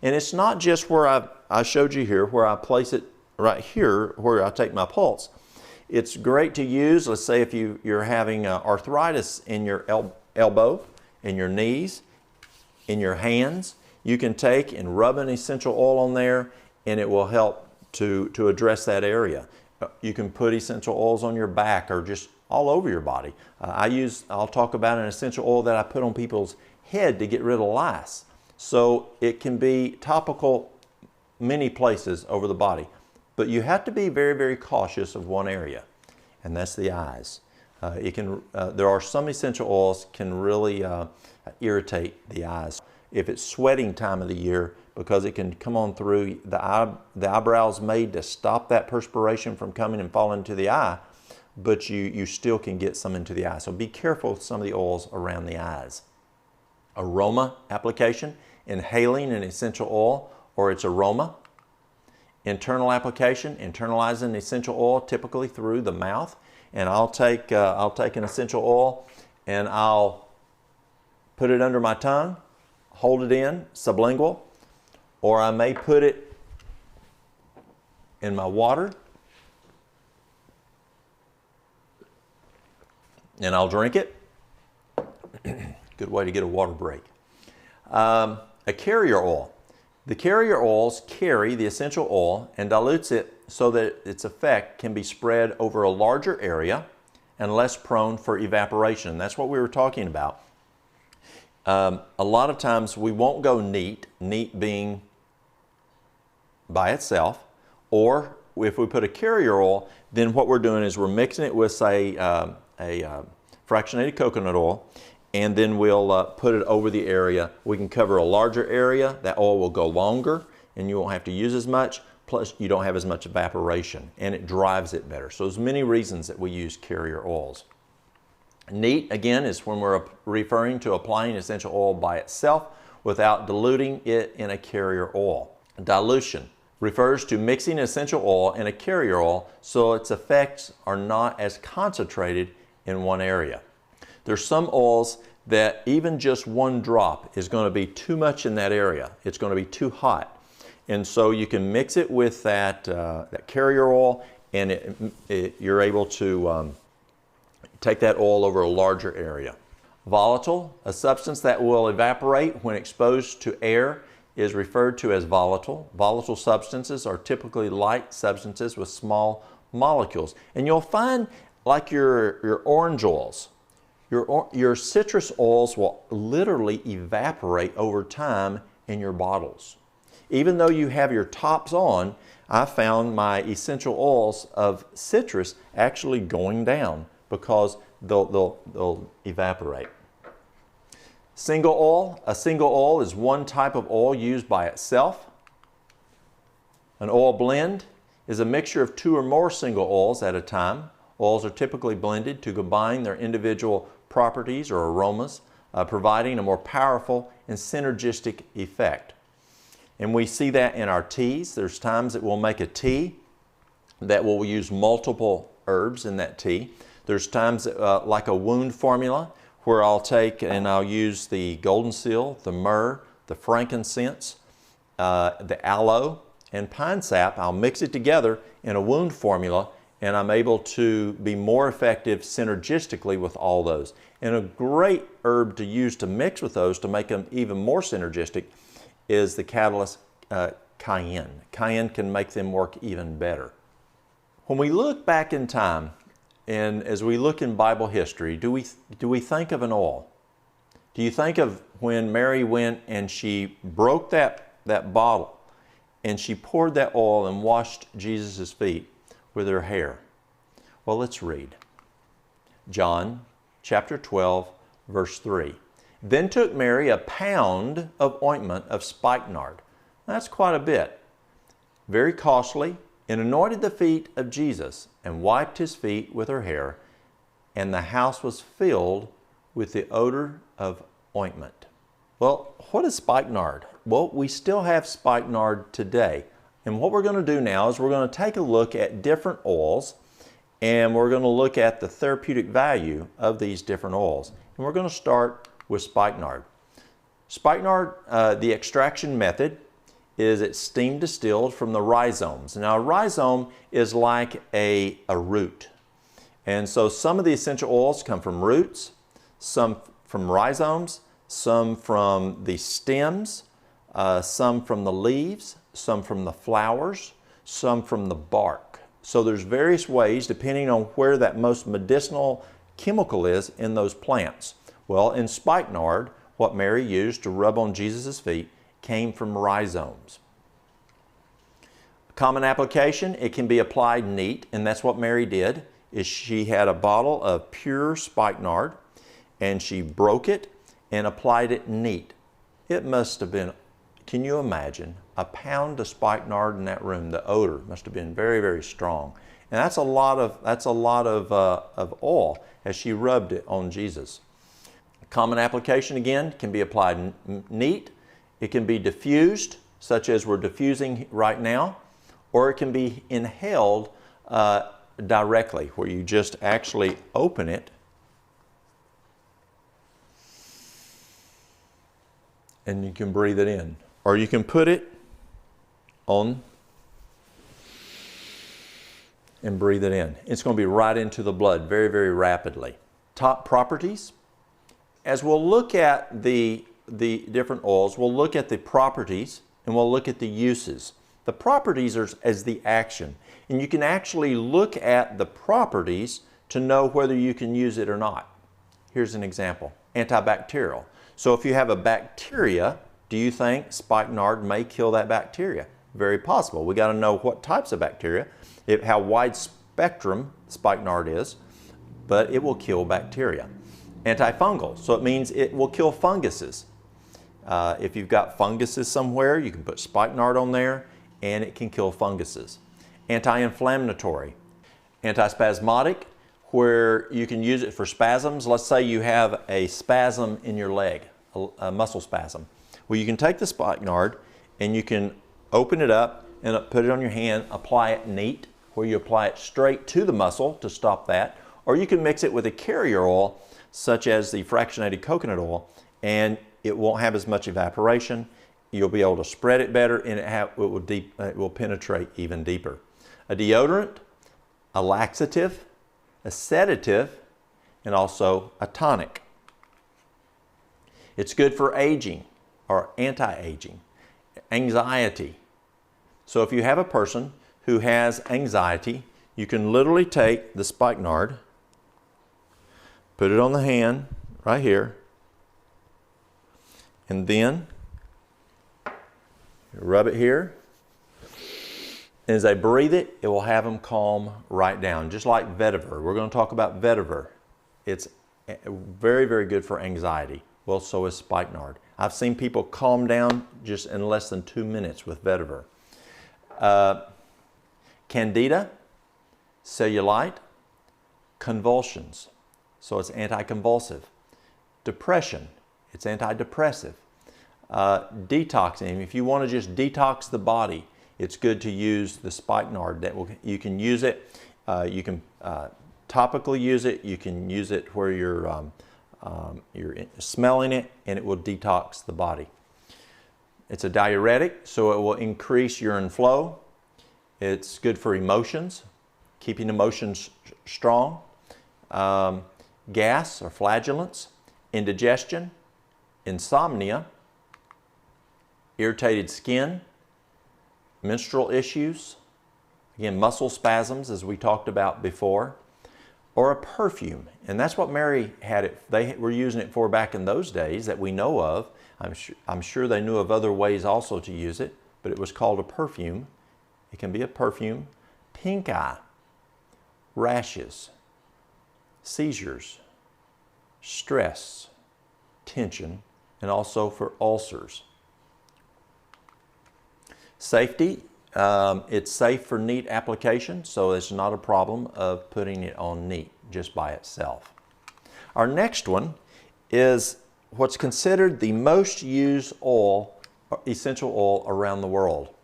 And it's not just where I showed you here, where I place it right here, where I take my pulse. It's great to use, let's say if you're having arthritis in your elbow, in your knees, in your hands, you can take and rub an essential oil on there, and it will help to address that area. You can put essential oils on your back or just all over your body. I'll talk about an essential oil that I put on people's head to get rid of lice. So it can be topical many places over the body. But you have to be very, very cautious of one area, and that's the eyes. There are some essential oils can really irritate the eyes. If it's sweating time of the year, because it can come on through the eyebrows made to stop that perspiration from coming and falling into the eye, but you still can get some into the eye. So be careful with some of the oils around the eyes. Aroma application, inhaling an essential oil or its aroma. Internal application, internalizing essential oil typically through the mouth. And I'll take an essential oil and I'll put it under my tongue, hold it in, sublingual, or I may put it in my water and I'll drink it. Good way to get a water break. A carrier oil. The carrier oils carry the essential oil and dilutes it so that its effect can be spread over a larger area and less prone for evaporation. That's what we were talking about. A lot of times we won't go neat being by itself, or if we put a carrier oil, then what we're doing is we're mixing it with, say, a fractionated coconut oil, and then we'll put it over the area. We can cover a larger area. That oil will go longer, and you won't have to use as much, plus you don't have as much evaporation, and it drives it better. So there's many reasons that we use carrier oils. Neat, again, is when we're referring to applying essential oil by itself without diluting it in a carrier oil. Dilution refers to mixing essential oil in a carrier oil so its effects are not as concentrated in one area. There's some oils that even just one drop is going to be too much in that area. It's going to be too hot. And so you can mix it with that carrier oil, and you're able to take that oil over a larger area. Volatile, a substance that will evaporate when exposed to air, is referred to as volatile. Volatile substances are typically light substances with small molecules. And you'll find, like your orange oils, your citrus oils will literally evaporate over time in your bottles. Even though you have your tops on, I found my essential oils of citrus actually going down because they'll evaporate. Single oil. A single oil is one type of oil used by itself. An oil blend is a mixture of two or more single oils at a time. Oils are typically blended to combine their individual properties or aromas, providing a more powerful and synergistic effect. And we see that in our teas. There's times that we'll make a tea that will use multiple herbs in that tea. There's times like a wound formula where I'll take and I'll use the golden seal, the myrrh, the frankincense, the aloe, and pine sap. I'll mix it together in a wound formula, and I'm able to be more effective synergistically with all those. And a great herb to use to mix with those to make them even more synergistic is the catalyst cayenne. Cayenne can make them work even better. When we look back in time, and as we look in Bible history, do we think of an oil? Do you think of when Mary went and she broke that bottle and she poured that oil and washed Jesus' feet with her hair? Well, let's read. John chapter 12, verse 3. Then took Mary a pound of ointment of spikenard. That's quite a bit. Very costly, and anointed the feet of Jesus and wiped his feet with her hair, and the house was filled with the odor of ointment. Well, what is spikenard? Well, we still have spikenard today. And what we're going to do now is we're going to take a look at different oils, and we're going to look at the therapeutic value of these different oils. And we're going to start with spikenard. Spikenard, the extraction method is it's steam distilled from the rhizomes. Now, a rhizome is like a root. And so some of the essential oils come from roots, some from rhizomes, some from the stems, some from the leaves, some from the flowers, some from the bark. So there's various ways depending on where that most medicinal chemical is in those plants. Well, in spikenard, what Mary used to rub on Jesus' feet came from rhizomes. Common application, it can be applied neat, and that's what Mary did, is she had a bottle of pure spikenard, and she broke it and applied it neat. It must have been, can you imagine, a pound of spikenard in that room? The odor must have been very, very strong. And that's a lot of oil as she rubbed it on Jesus. Common application again can be applied neat. It can be diffused, such as we're diffusing right now, or it can be inhaled directly, where you just actually open it and you can breathe it in. Or you can put it on and breathe it in. It's going to be right into the blood very, very rapidly. Top properties. As we'll look at the different oils, we'll look at the properties and we'll look at the uses. The properties are as the action. And you can actually look at the properties to know whether you can use it or not. Here's an example. Antibacterial. So if you have a bacteria, do you think spikenard may kill that bacteria? Very possible. We got to know what types of bacteria, how wide spectrum spikenard is, but it will kill bacteria. Antifungal, so it means it will kill funguses. If you've got funguses somewhere, you can put spikenard on there and it can kill funguses. Anti-inflammatory. Antispasmodic, where you can use it for spasms. Let's say you have a spasm in your leg, a muscle spasm. Well, you can take the spikenard and you can open it up and put it on your hand, apply it neat, where you apply it straight to the muscle to stop that. Or you can mix it with a carrier oil, such as the fractionated coconut oil, and it won't have as much evaporation. You'll be able to spread it better, and it will penetrate even deeper. A deodorant, a laxative, a sedative, and also a tonic. It's good for aging or anti-aging, anxiety. So if you have a person who has anxiety, you can literally take the spikenard, put it on the hand right here, and then rub it here. And as they breathe it, it will have them calm right down, just like vetiver. We're going to talk about vetiver. It's very, very good for anxiety. Well, so is spikenard. I've seen people calm down just in less than 2 minutes with vetiver. Candida, cellulite, Convulsions, so it's anticonvulsive. Depression, it's antidepressive. Detoxing, if you want to just detox the body, it's good to use the spikenard. You can use it, you can topically use it, you can use it where you're smelling it, and it will detox the body. It's a diuretic, so it will increase urine flow. It's good for emotions, keeping emotions strong. Gas or flagellants, indigestion, insomnia, irritated skin, menstrual issues, again, muscle spasms, as we talked about before, or a perfume. And that's what Mary had it, they were using it for back in those days that we know of. I'm sure they knew of other ways also to use it, but it was called a perfume. It can be a perfume. Pink eye, rashes, seizures, stress, tension, and also for ulcers. Safety, it's safe for neat application, so it's not a problem of putting it on neat just by itself. Our next one is what's considered the most used oil, essential oil around the world.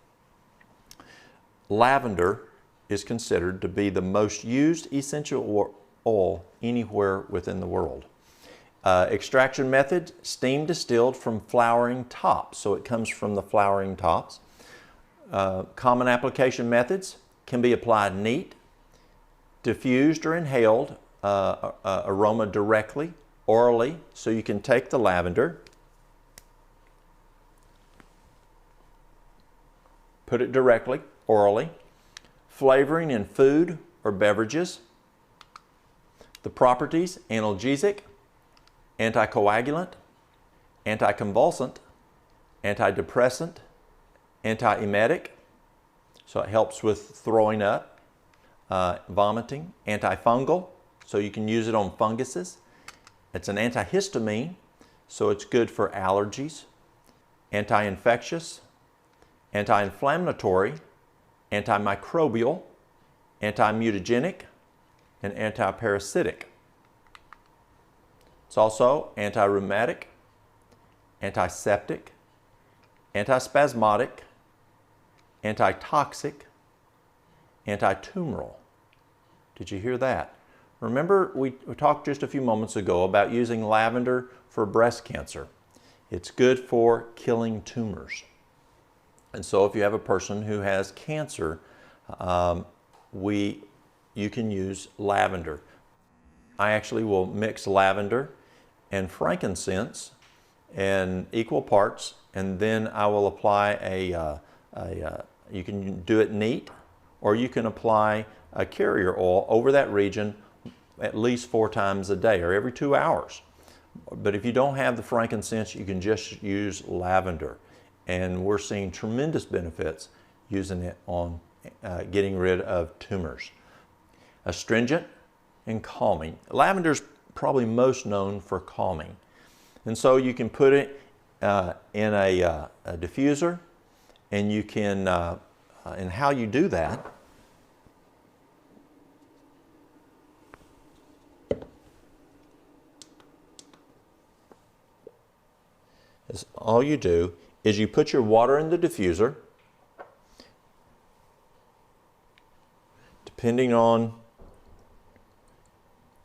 Lavender is considered to be the most used essential oil anywhere within the world. Extraction method, steam distilled from flowering tops, so it comes from the flowering tops. Common application methods can be applied neat, diffused or inhaled aroma directly, orally, so you can take the lavender, put it directly, orally. Flavoring in food or beverages. The properties, analgesic, anticoagulant, anticonvulsant, antidepressant, antiemetic, so it helps with throwing up, vomiting, antifungal, so you can use it on funguses. It's an antihistamine, so it's good for allergies, anti-infectious, anti-inflammatory, antimicrobial, anti-mutagenic, and antiparasitic. It's also anti-rheumatic, antiseptic, antispasmodic, antitoxic, antitumoral. Did you hear that? Remember, we talked just a few moments ago about using lavender for breast cancer. It's good for killing tumors. And so if you have a person who has cancer, you can use lavender. I actually will mix lavender and frankincense in equal parts, and then I will apply you can do it neat, or you can apply a carrier oil over that region at least 4 times a day or every 2 hours. But if you don't have the frankincense, you can just use lavender. And we're seeing tremendous benefits using it on getting rid of tumors. Astringent and calming. Lavender is probably most known for calming. And so you can put it in a diffuser, and you can, and how you do that is all you do is you put your water in the diffuser. Depending on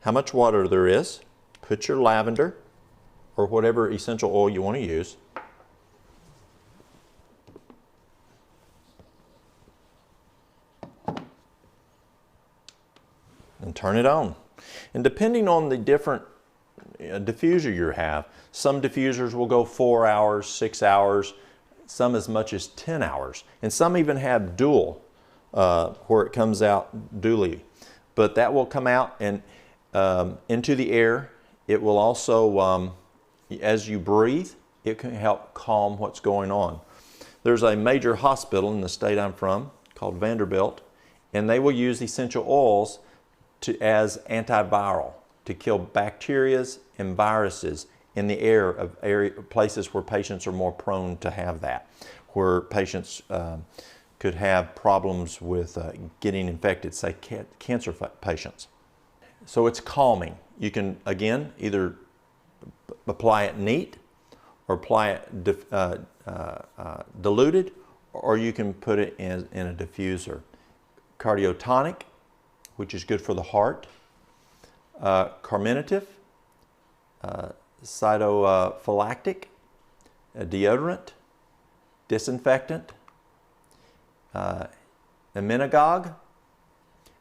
how much water there is, put your lavender or whatever essential oil you want to use. And turn it on. And depending on the different diffuser you have, some diffusers will go 4 hours, 6 hours, some as much as 10 hours. And some even have dual, where it comes out dually. But that will come out and into the air. It will also, as you breathe, it can help calm what's going on. There's a major hospital in the state I'm from called Vanderbilt, and they will use essential oils as antiviral to kill bacteria and viruses in the air of places where patients are more prone to have that, where patients could have problems with getting infected, say cancer patients. So it's calming. You can, again, either apply it neat or apply it diluted, or you can put it in a diffuser. Cardiotonic, which is good for the heart. Carminative, cytophylactic, deodorant, disinfectant, emmenagogue,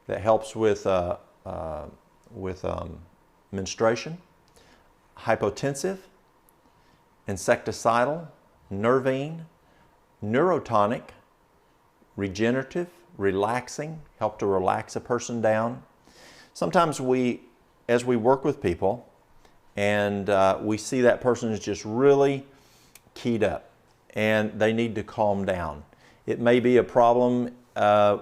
that helps with menstruation, hypotensive, insecticidal, nervine, neurotonic, regenerative, relaxing, help to relax a person down. Sometimes as we work with people and we see that person is just really keyed up and they need to calm down. It may be a problem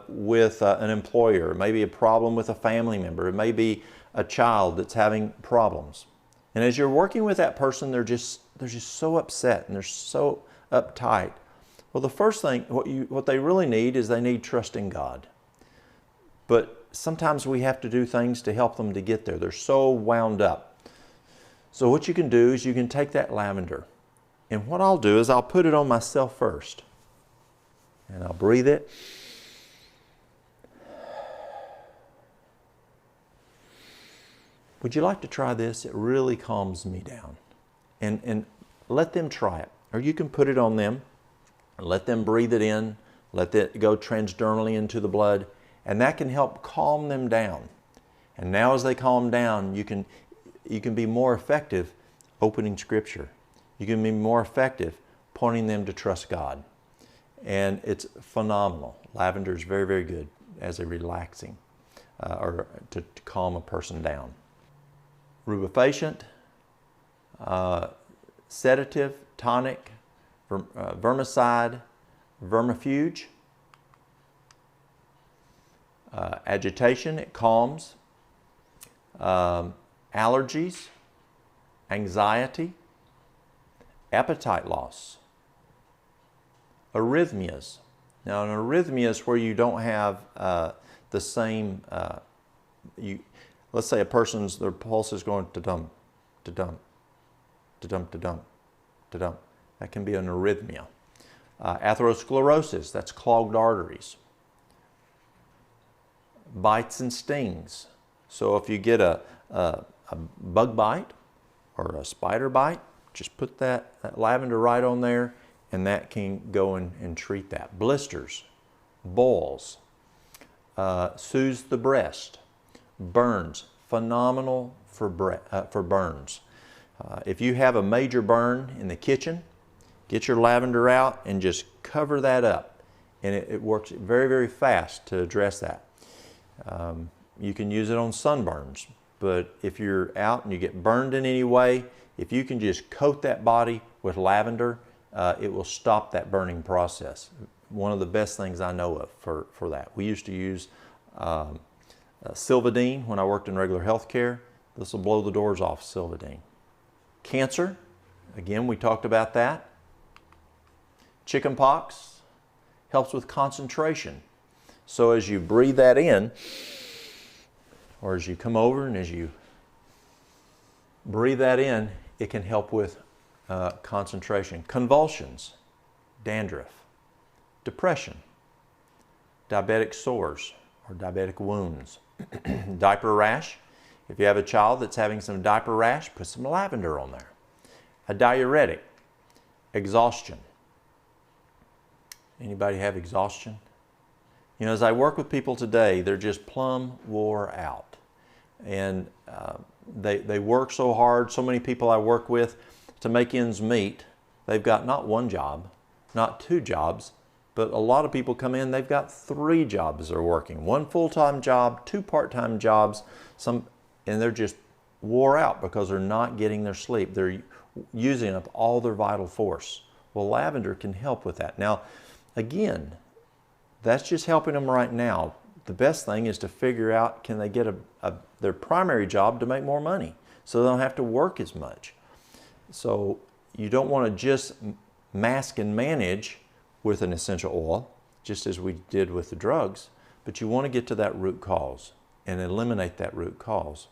with an employer, it may be a problem with a family member, it may be a child that's having problems. And as you're working with that person, they're just so upset and they're so uptight. Well, the first thing, what they really need is they need trust in God. But sometimes we have to do things to help them to get there. They're so wound up. So what you can do is you can take that lavender. And what I'll do is I'll put it on myself first. And I'll breathe it. Would you like to try this? It really calms me down. And let them try it. Or you can put it on them. Let them breathe it in. Let it go transdermally into the blood. And that can help calm them down. And now as they calm down, you can be more effective opening Scripture. You can be more effective pointing them to trust God. And it's phenomenal. Lavender is very, very good as a relaxing or to calm a person down. Rubefacient, sedative, tonic, vermicide, vermifuge. Agitation, it calms. Allergies, anxiety, appetite loss. Arrhythmias. Now, an arrhythmia is where you don't have the same, let's say their pulse is going to-dum, to-dum, to-dum, to-dum, to-dum. That can be an arrhythmia. Atherosclerosis, that's clogged arteries. Bites and stings. So if you get a bug bite or a spider bite, just put that lavender right on there and that can go and treat that. Blisters, boils, soothes the breast, burns, phenomenal for burns. If you have a major burn in the kitchen, get your lavender out and just cover that up. And it works very, very fast to address that. You can use it on sunburns, but if you're out and you get burned in any way, if you can just coat that body with lavender, it will stop that burning process. One of the best things I know of for that. We used to use Silvadene when I worked in regular health care. This will blow the doors off Silvadene. Cancer, again, we talked about that. Chickenpox helps with concentration. So as you breathe that in, or as you come over and as you breathe that in, it can help with concentration. Convulsions, dandruff, depression, diabetic sores or diabetic wounds, diaper rash. If you have a child that's having some diaper rash, put some lavender on there. A diuretic, exhaustion. Anybody have exhaustion? You know, as I work with people today, they're just plumb wore out. And they work so hard. So many people I work with to make ends meet. They've got not one job, not two jobs, but a lot of people come in, they've got 3 jobs they're working. 1 full-time job, 2 part-time jobs, and they're just wore out because they're not getting their sleep. They're using up all their vital force. Well, lavender can help with that. Now, again, that's just helping them right now. The best thing is to figure out, can they get their primary job to make more money so they don't have to work as much. So you don't want to just mask and manage with an essential oil, just as we did with the drugs, but you want to get to that root cause. and eliminate that root cause.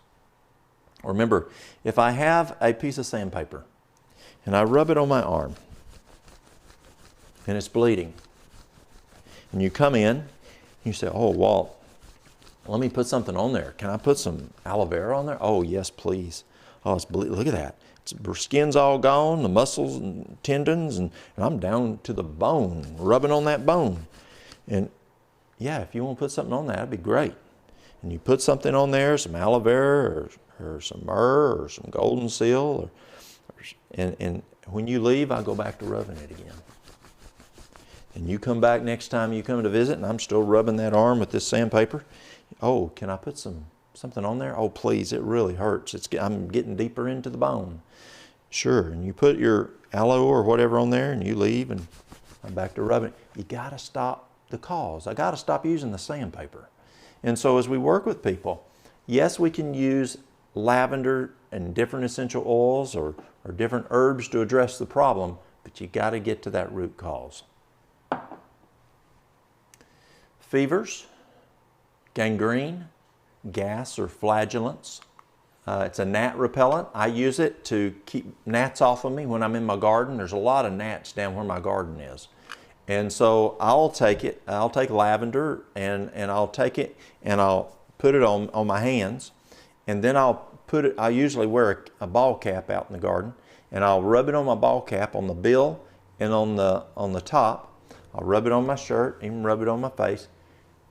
Remember, if I have a piece of sandpaper and I rub it on my arm and it's bleeding, and you come in, you say, oh, Walt, let me put something on there. Can I put some aloe vera on there? Oh, yes, please. Oh, it's bleeding. Look at that. Her skin's all gone, the muscles and tendons, and I'm down to the bone, rubbing on that bone. And yeah, if you want to put something on that, that'd be great. And you put something on there, some aloe vera or some myrrh or some golden seal, and when you leave, I go back to rubbing it again. And you come back next time you come to visit, and I'm still rubbing that arm with this sandpaper. Oh, can I put something on there? Oh, please, it really hurts. I'm getting deeper into the bone. Sure, and you put your aloe or whatever on there, and you leave, and I'm back to rubbing it. You got to stop the cause. I got to stop using the sandpaper. And so as we work with people, yes, we can use lavender and different essential oils or different herbs to address the problem, but you got to get to that root cause. Fevers, gangrene, gas or flagellants. It's a gnat repellent. I use it to keep gnats off of me when I'm in my garden. There's a lot of gnats down where my garden is. And so I'll take it, I'll take lavender and I'll take it and I'll put it on my hands, and then I usually wear a ball cap out in the garden, and I'll rub it on my ball cap on the bill and on the top. I'll rub it on my shirt, even rub it on my face,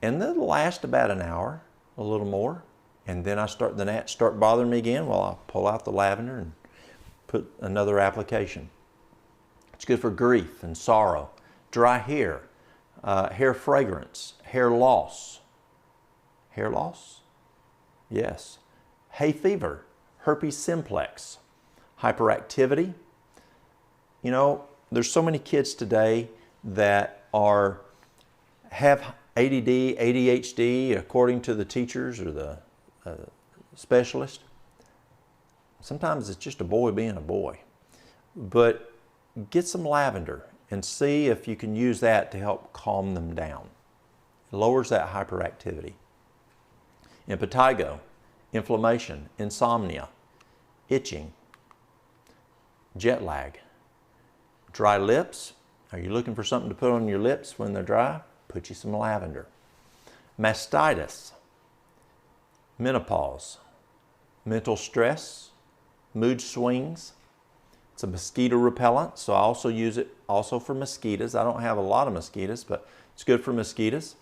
and it'll last about an hour, a little more, and then the gnats start bothering me again. Well, I'll pull out the lavender and put another application. It's good for grief and sorrow, dry hair, hair fragrance, hair loss. Hair loss? Yes. Hay fever, herpes simplex, hyperactivity. You know, there's so many kids today that have ADD, ADHD, according to the teachers or the specialist. Sometimes it's just a boy being a boy. But get some lavender and see if you can use that to help calm them down. It lowers that hyperactivity. Impetigo, inflammation, insomnia, itching, jet lag, dry lips. Are you looking for something to put on your lips when they're dry? Put you some lavender. Mastitis, menopause, mental stress, mood swings. It's a mosquito repellent, so I also use it also for mosquitoes. I don't have a lot of mosquitoes, but it's good for mosquitoes.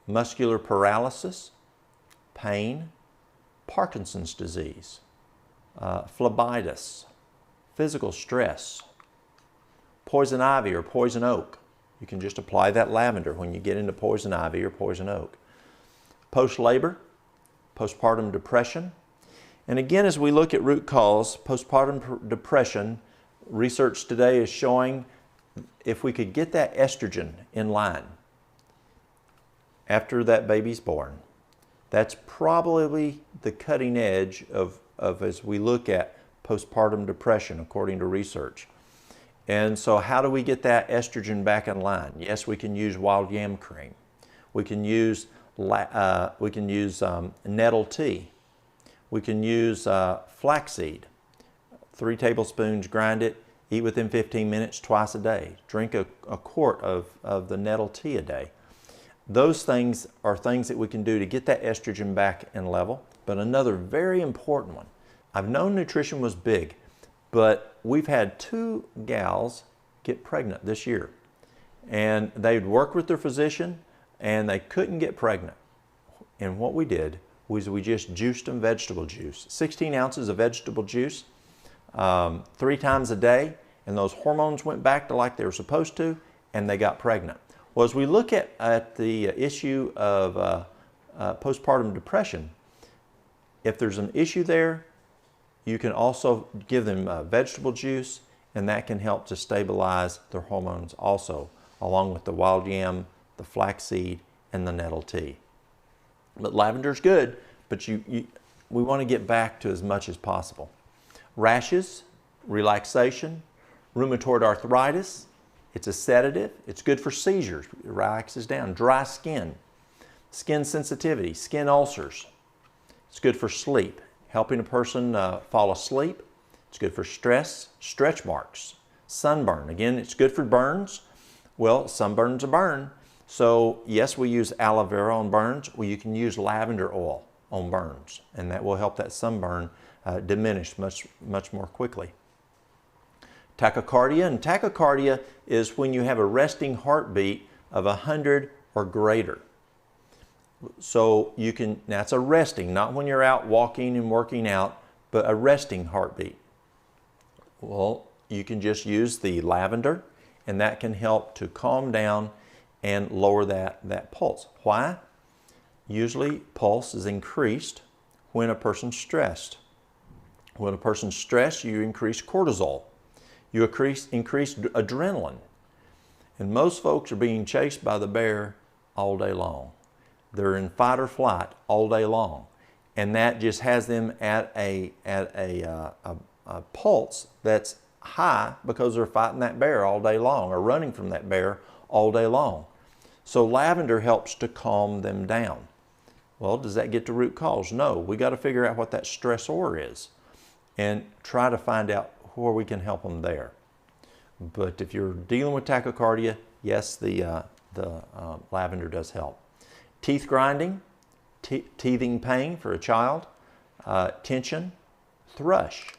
Muscular paralysis, pain, Parkinson's disease, phlebitis, physical stress, poison ivy or poison oak. You can just apply that lavender when you get into poison ivy or poison oak. Post-labor, postpartum depression. And again, as we look at root cause, postpartum depression, research today is showing if we could get that estrogen in line after that baby's born, that's probably the cutting edge of as we look at postpartum depression, according to research. And so how do we get that estrogen back in line? Yes, we can use wild yam cream. We can use nettle tea. We can use flaxseed. 3 tablespoons, grind it, eat within 15 minutes twice a day. Drink a quart of the nettle tea a day. Those things are things that we can do to get that estrogen back in level. But another very important one, I've known nutrition was big, but we've had 2 gals get pregnant this year. And they'd worked with their physician and they couldn't get pregnant. And what we did was we just juiced them vegetable juice. 16 ounces of vegetable juice 3 times a day, and those hormones went back to like they were supposed to, and they got pregnant. Well, as we look at the issue of postpartum depression, if there's an issue there, you can also give them vegetable juice, and that can help to stabilize their hormones also, along with the wild yam, the flaxseed, and the nettle tea. But lavender's good, but we want to get back to as much as possible. Rashes, relaxation, rheumatoid arthritis. It's a sedative. It's good for seizures. It relaxes down. Dry skin. Skin sensitivity, skin ulcers. It's good for sleep, helping a person fall asleep. It's good for stress, stretch marks, sunburn. Again, it's good for burns. Well, sunburn's a burn. So yes, we use aloe vera on burns. Well, you can use lavender oil on burns, and that will help that sunburn diminish much more quickly. Tachycardia, and tachycardia is when you have a resting heartbeat of 100 or greater. So you can, that's a resting, not when you're out walking and working out, but a resting heartbeat. Well, you can just use the lavender, and that can help to calm down and lower that pulse. Why? Usually pulse is increased when a person's stressed. When a person's stressed, you increase cortisol. You increase adrenaline. And most folks are being chased by the bear all day long. They're in fight or flight all day long. And that just has them at a pulse that's high because they're fighting that bear all day long or running from that bear all day long. So lavender helps to calm them down. Well, does that get to root cause? No. We got to figure out what that stressor is and try to find out where we can help them there. But if you're dealing with tachycardia, yes, the lavender does help. Teeth grinding, teething pain for a child, tension, thrush,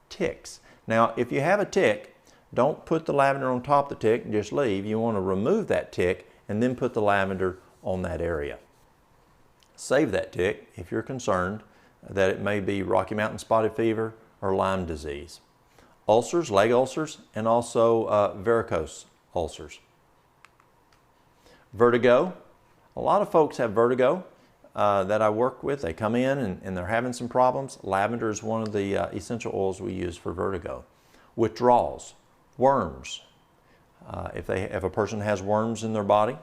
ticks. Now, if you have a tick, don't put the lavender on top of the tick and just leave. You want to remove that tick and then put the lavender on that area. Save that tick if you're concerned that it may be Rocky Mountain spotted fever or Lyme disease. Ulcers, leg ulcers, and also varicose ulcers. Vertigo. A lot of folks have vertigo that I work with. They come in and they're having some problems. Lavender is one of the essential oils we use for vertigo. Withdrawals, worms. If a person has worms in their body,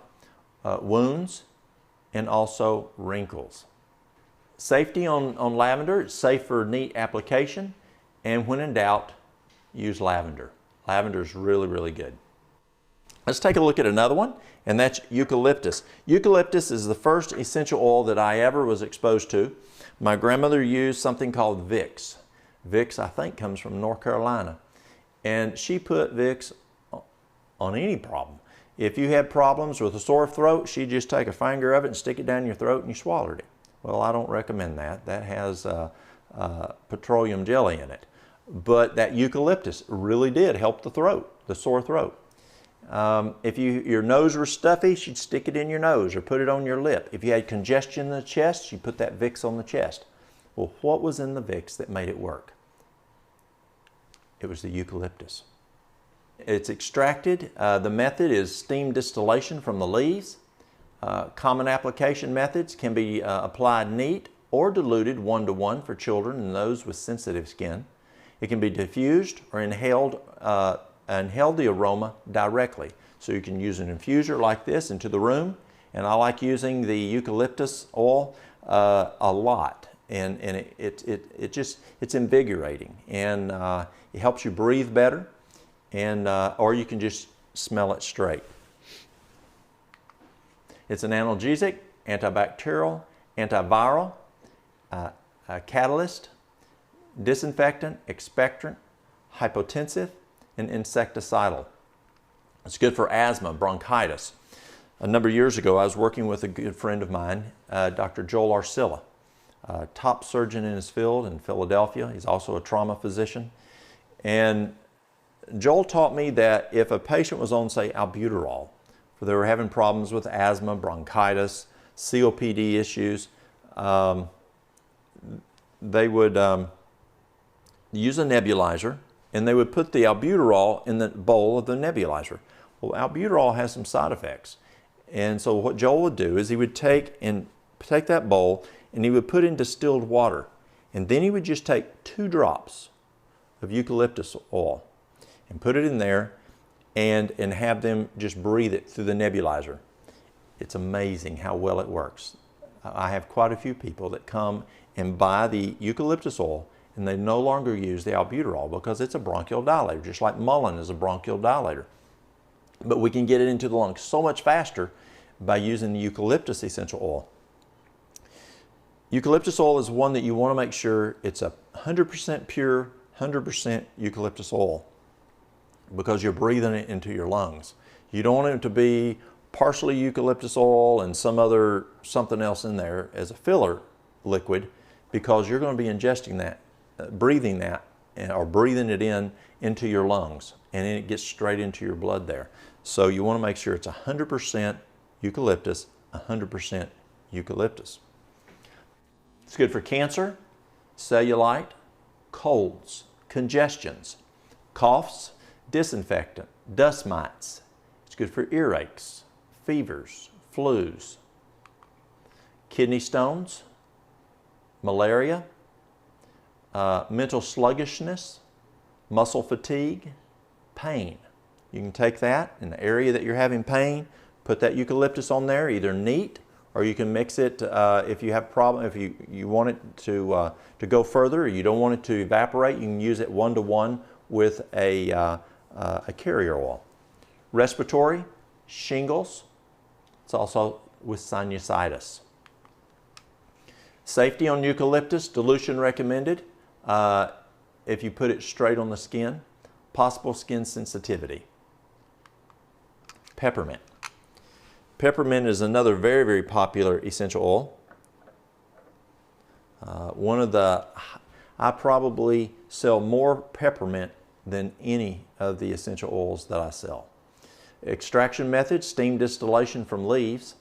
wounds, and also wrinkles. Safety on lavender, it's safe for neat application, and when in doubt, use lavender. Lavender is really, really good. Let's take a look at another one, and that's eucalyptus. Eucalyptus is the first essential oil that I ever was exposed to. My grandmother used something called Vicks. Vicks, I think, comes from North Carolina. And she put Vicks on any problem. If you had problems with a sore throat, she'd just take a finger of it and stick it down your throat and you swallowed it. Well, I don't recommend that. That has petroleum jelly in it. But that eucalyptus really did help the throat, the sore throat. If your nose was stuffy, she'd stick it in your nose or put it on your lip. If you had congestion in the chest, she'd put that Vicks on the chest. Well, what was in the Vicks that made it work? It was the eucalyptus. It's extracted. The method is steam distillation from the leaves. Common application methods can be applied neat or diluted 1-to-1 for children and those with sensitive skin. It can be diffused or inhaled the aroma directly. So you can use an infuser like this into the room, and I like using the eucalyptus oil a lot, and it's invigorating, and it helps you breathe better, and or you can just smell it straight. It's an analgesic, antibacterial, antiviral, catalyst, disinfectant, expectorant, hypotensive, and insecticidal. It's good for asthma, bronchitis. A number of years ago, I was working with a good friend of mine, Dr. Joel Arcilla, a top surgeon in his field in Philadelphia. He's also a trauma physician. And Joel taught me that if a patient was on, say, albuterol, if they were having problems with asthma, bronchitis, COPD issues, they would use a nebulizer, and they would put the albuterol in the bowl of the nebulizer. Well, albuterol has some side effects. And so what Joel would do is he would take that bowl and he would put in distilled water. And then he would just take 2 drops of eucalyptus oil and put it in there and have them just breathe it through the nebulizer. It's amazing how well it works. I have quite a few people that come and buy the eucalyptus oil, and they no longer use the albuterol because it's a bronchial dilator, just like Mullen is a bronchial dilator. But we can get it into the lungs so much faster by using the eucalyptus essential oil. Eucalyptus oil is one that you want to make sure it's 100% pure, 100% eucalyptus oil, because you're breathing it into your lungs. You don't want it to be partially eucalyptus oil and something else in there as a filler liquid, because you're going to be ingesting that, breathing that, or breathing it into your lungs, and then it gets straight into your blood there. So you want to make sure it's 100% eucalyptus, 100% eucalyptus. It's good for cancer, cellulite, colds, congestions, coughs, disinfectant, dust mites. It's good for earaches, fevers, flus, kidney stones, malaria, mental sluggishness, muscle fatigue, pain. You can take that in the area that you're having pain, put that eucalyptus on there, either neat, or you can mix it if you have a problem. If you want it to go further, or you don't want it to evaporate, you can use it 1-to-1 with a carrier oil. Respiratory, shingles. It's also with sinusitis. Safety on eucalyptus, dilution recommended if you put it straight on the skin. Possible skin sensitivity. Peppermint. Peppermint is another very, very popular essential oil. I probably sell more peppermint than any of the essential oils that I sell. Extraction methods, steam distillation from leaves.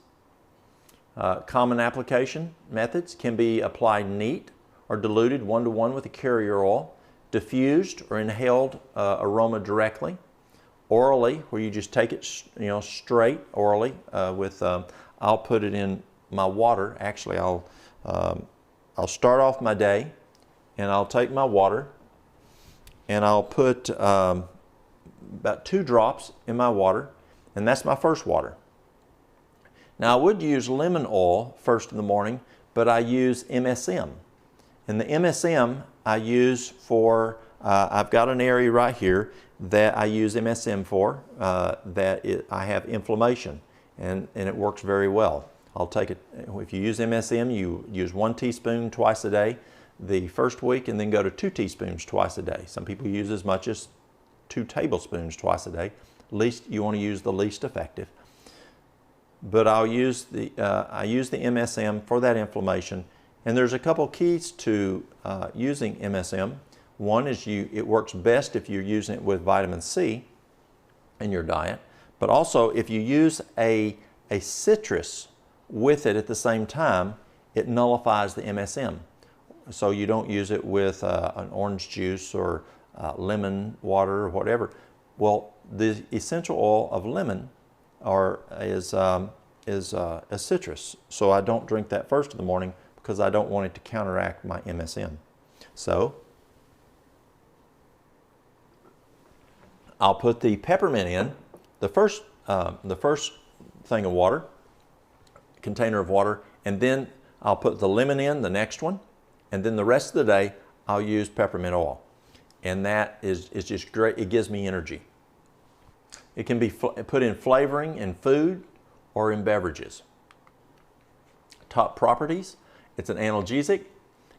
Common application methods can be applied neat or diluted 1-to-1 with a carrier oil, diffused or inhaled aroma directly, orally, where you just take it straight orally with, I'll put it in my water. Actually, I'll start off my day and I'll take my water and I'll put about 2 drops in my water, and that's my first water. Now, I would use lemon oil first in the morning, but I use MSM. And the MSM I use for, I've got an area right here that I use MSM for, I have inflammation, and it works very well. I'll take it, if you use MSM, you use 1 teaspoon twice a day the first week, and then go to 2 teaspoons twice a day. Some people use as much as 2 tablespoons twice a day. Least you want to use the least effective. But I use the MSM for that inflammation, and there's a couple keys to using MSM. One is it works best if you're using it with vitamin C in your diet, but also if you use a citrus with it at the same time, it nullifies the MSM. So you don't use it with an orange juice or lemon water or whatever. Well, the essential oil of lemon is a citrus, so I don't drink that first in the morning because I don't want it to counteract my MSM. So I'll put the peppermint in the first thing of water, container of water, and then I'll put the lemon in the next one, and then the rest of the day I'll use peppermint oil, and that is just great. It gives me energy. It can be put in flavoring in food or in beverages. Top properties: it's an analgesic,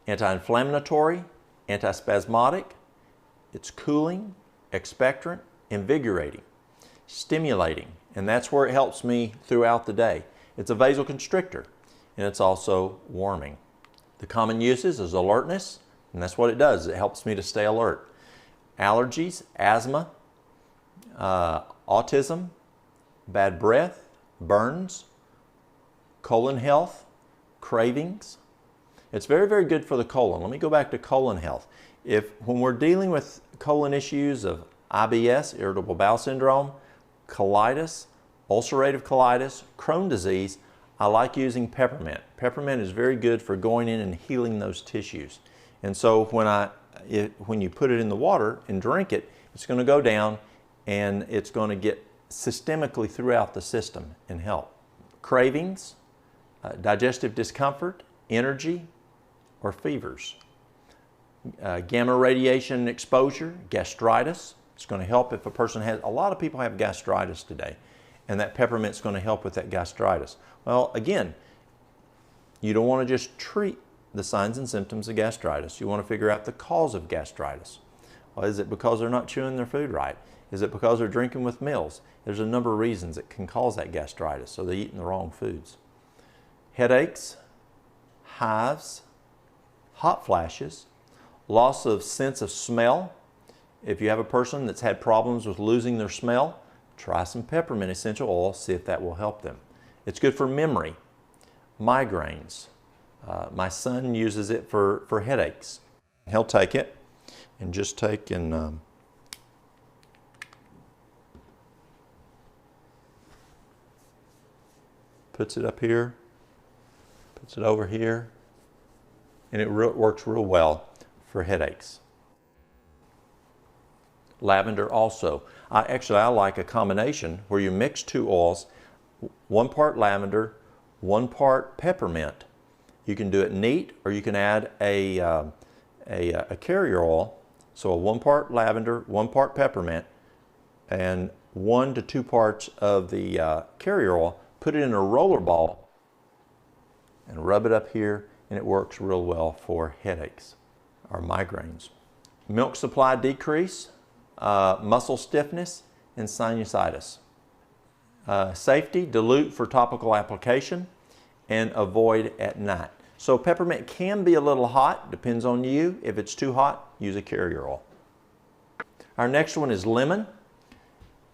anti-inflammatory, antispasmodic, it's cooling, expectorant, invigorating, stimulating, and that's where it helps me throughout the day. It's a vasoconstrictor, and it's also warming. The common uses is alertness, and that's what it does. It helps me to stay alert. Allergies, asthma, autism, bad breath, burns, colon health, cravings. It's very, very good for the colon. Let me go back to colon health. When we're dealing with colon issues of IBS, irritable bowel syndrome, colitis, ulcerative colitis, Crohn's disease, I like using peppermint. Peppermint is very good for going in and healing those tissues. And so when you put it in the water and drink it, it's going to go down and it's going to get systemically throughout the system and help. Cravings, digestive discomfort, energy, or fevers. Gamma radiation exposure, gastritis. It's going to help if a person has, a lot of people have gastritis today. and that peppermint's going to help with that gastritis. Well, again, you don't want to just treat the signs and symptoms of gastritis. You want to figure out the cause of gastritis. Well, is it because they're not chewing their food right? Is it because they're drinking with meals? There's a number of reasons that can cause that gastritis, so they're eating the wrong foods. Headaches, hives, hot flashes, loss of sense of smell. If you have a person that's had problems with losing their smell, try some peppermint essential oil, see if that will help them. It's good for memory, migraines. My son uses it for headaches. He'll take it and just take and puts it up here, puts it over here, and it works real well for headaches. Lavender also. I like a combination where you mix two oils, 1 part lavender, 1 part peppermint. You can do it neat, or you can add a carrier oil. So a 1 part lavender, 1 part peppermint, and 1 to 2 parts of the carrier oil. Put it in a roller ball and rub it up here, and it works real well for headaches or migraines. Milk supply decrease, muscle stiffness, and sinusitis. Safety, dilute for topical application, and avoid at night. So peppermint can be a little hot, depends on you. If it's too hot, use a carrier oil. Our next one is lemon.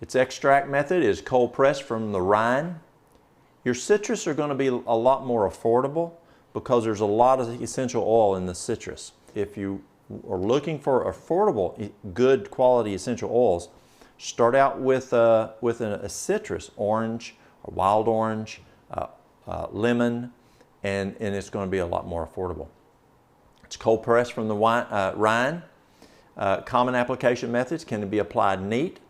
Its extract method is cold pressed from the rind. Your citrus are going to be a lot more affordable because there's a lot of essential oil in the citrus. If you are looking for affordable, good quality essential oils, start out with a citrus, orange, or wild orange, lemon, and it's going to be a lot more affordable. It's cold pressed from the rind. Common application methods can be applied neat.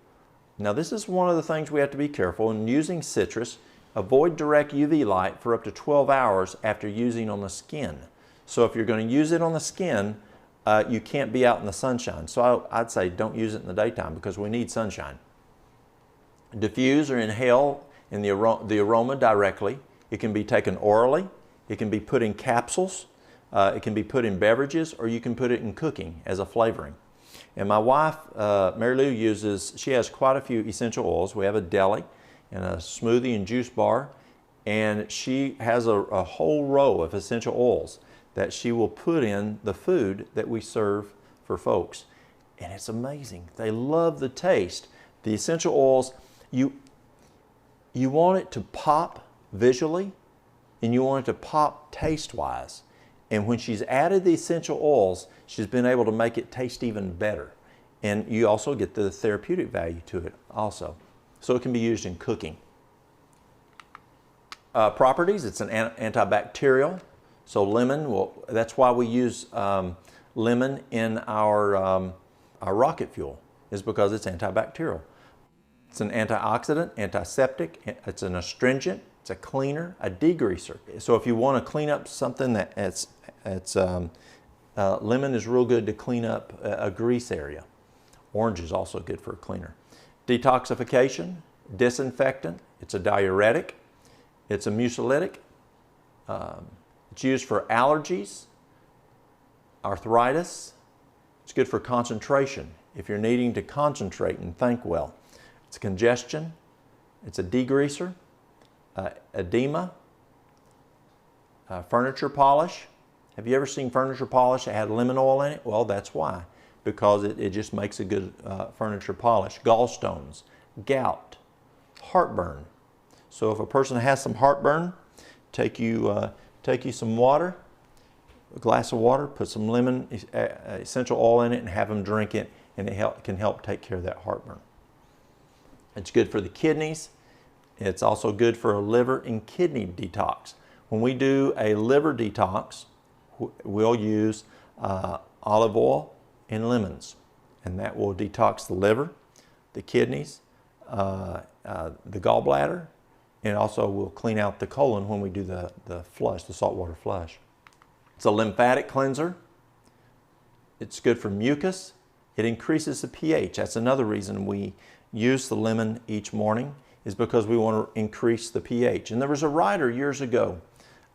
Now this is one of the things we have to be careful in using citrus. Avoid direct UV light for up to 12 hours after using on the skin. So if you're going to use it on the skin, you can't be out in the sunshine. So I'd say don't use it in the daytime because we need sunshine. Diffuse or inhale in the aroma directly. It can be taken orally. It can be put in capsules. It can be put in beverages, or you can put it in cooking as a flavoring. And my wife, Mary Lou, she has quite a few essential oils. We have a deli and a smoothie and juice bar, and she has a whole row of essential oils that she will put in the food that we serve for folks. And it's amazing. They love the taste. The essential oils, you want it to pop visually, and you want it to pop taste-wise. And when she's added the essential oils, she's been able to make it taste even better. And you also get the therapeutic value to it also. So it can be used in cooking. Properties, it's an antibacterial. So lemon, that's why we use lemon in our rocket fuel, is because it's antibacterial. It's an antioxidant, antiseptic, it's an astringent, it's a cleaner, a degreaser. So if you want to clean up something lemon is real good to clean up a grease area. Orange is also good for a cleaner. Detoxification, disinfectant, it's a diuretic, it's a mucolytic, it's used for allergies, arthritis, it's good for concentration. If you're needing to concentrate and think well. It's congestion, it's a degreaser, edema, furniture polish. Have you ever seen furniture polish that had lemon oil in it? Well, that's why. Because it just makes a good furniture polish. Gallstones, gout, heartburn. So if a person has some heartburn, take you some water, a glass of water, put some lemon essential oil in it, and have them drink it, and it can help take care of that heartburn. It's good for the kidneys. It's also good for a liver and kidney detox. When we do a liver detox, we'll use olive oil and lemons, and that will detox the liver, the kidneys, the gallbladder, and also will clean out the colon when we do the flush, the saltwater flush. It's a lymphatic cleanser. It's good for mucus. It increases the pH. That's another reason we use the lemon each morning. is because we want to increase the pH. And there was a writer years ago,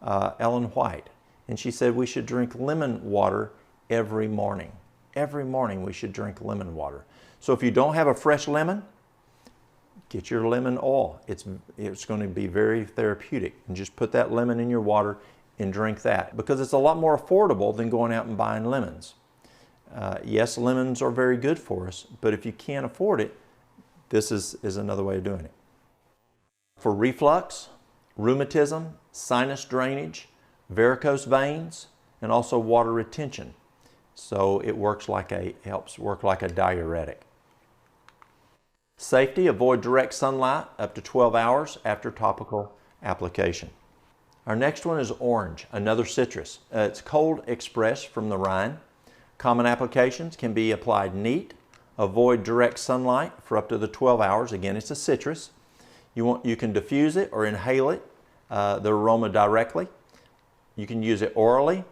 Ellen White, and she said we should drink lemon water every morning. Every morning we should drink lemon water. So if you don't have a fresh lemon, get your lemon oil. It's going to be very therapeutic. And just put that lemon in your water and drink that, because it's a lot more affordable than going out and buying lemons. Yes, lemons are very good for us, but if you can't afford it, this is another way of doing it. For reflux, rheumatism, sinus drainage, varicose veins, and also water retention. So it helps work like a diuretic. Safety, avoid direct sunlight up to 12 hours after topical application. Our next one is orange, another citrus. It's cold expressed from the rind. Common applications can be applied neat. Avoid direct sunlight for up to the 12 hours. Again, it's a citrus. You can diffuse it or inhale it, the aroma directly. You can use it orally.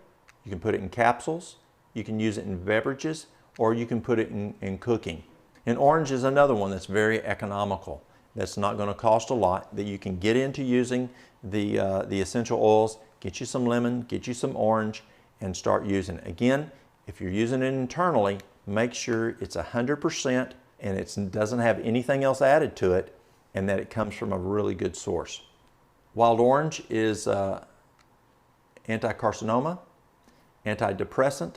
You can put it in capsules. You can use it in beverages, or you can put it in cooking. And orange is another one that's very economical. That's not going to cost a lot, that you can get into using the essential oils, get you some lemon, get you some orange, and start using it. Again, if you're using it internally, make sure it's 100% and it doesn't have anything else added to it, and that it comes from a really good source. Wild orange is anti-carcinoma, antidepressant,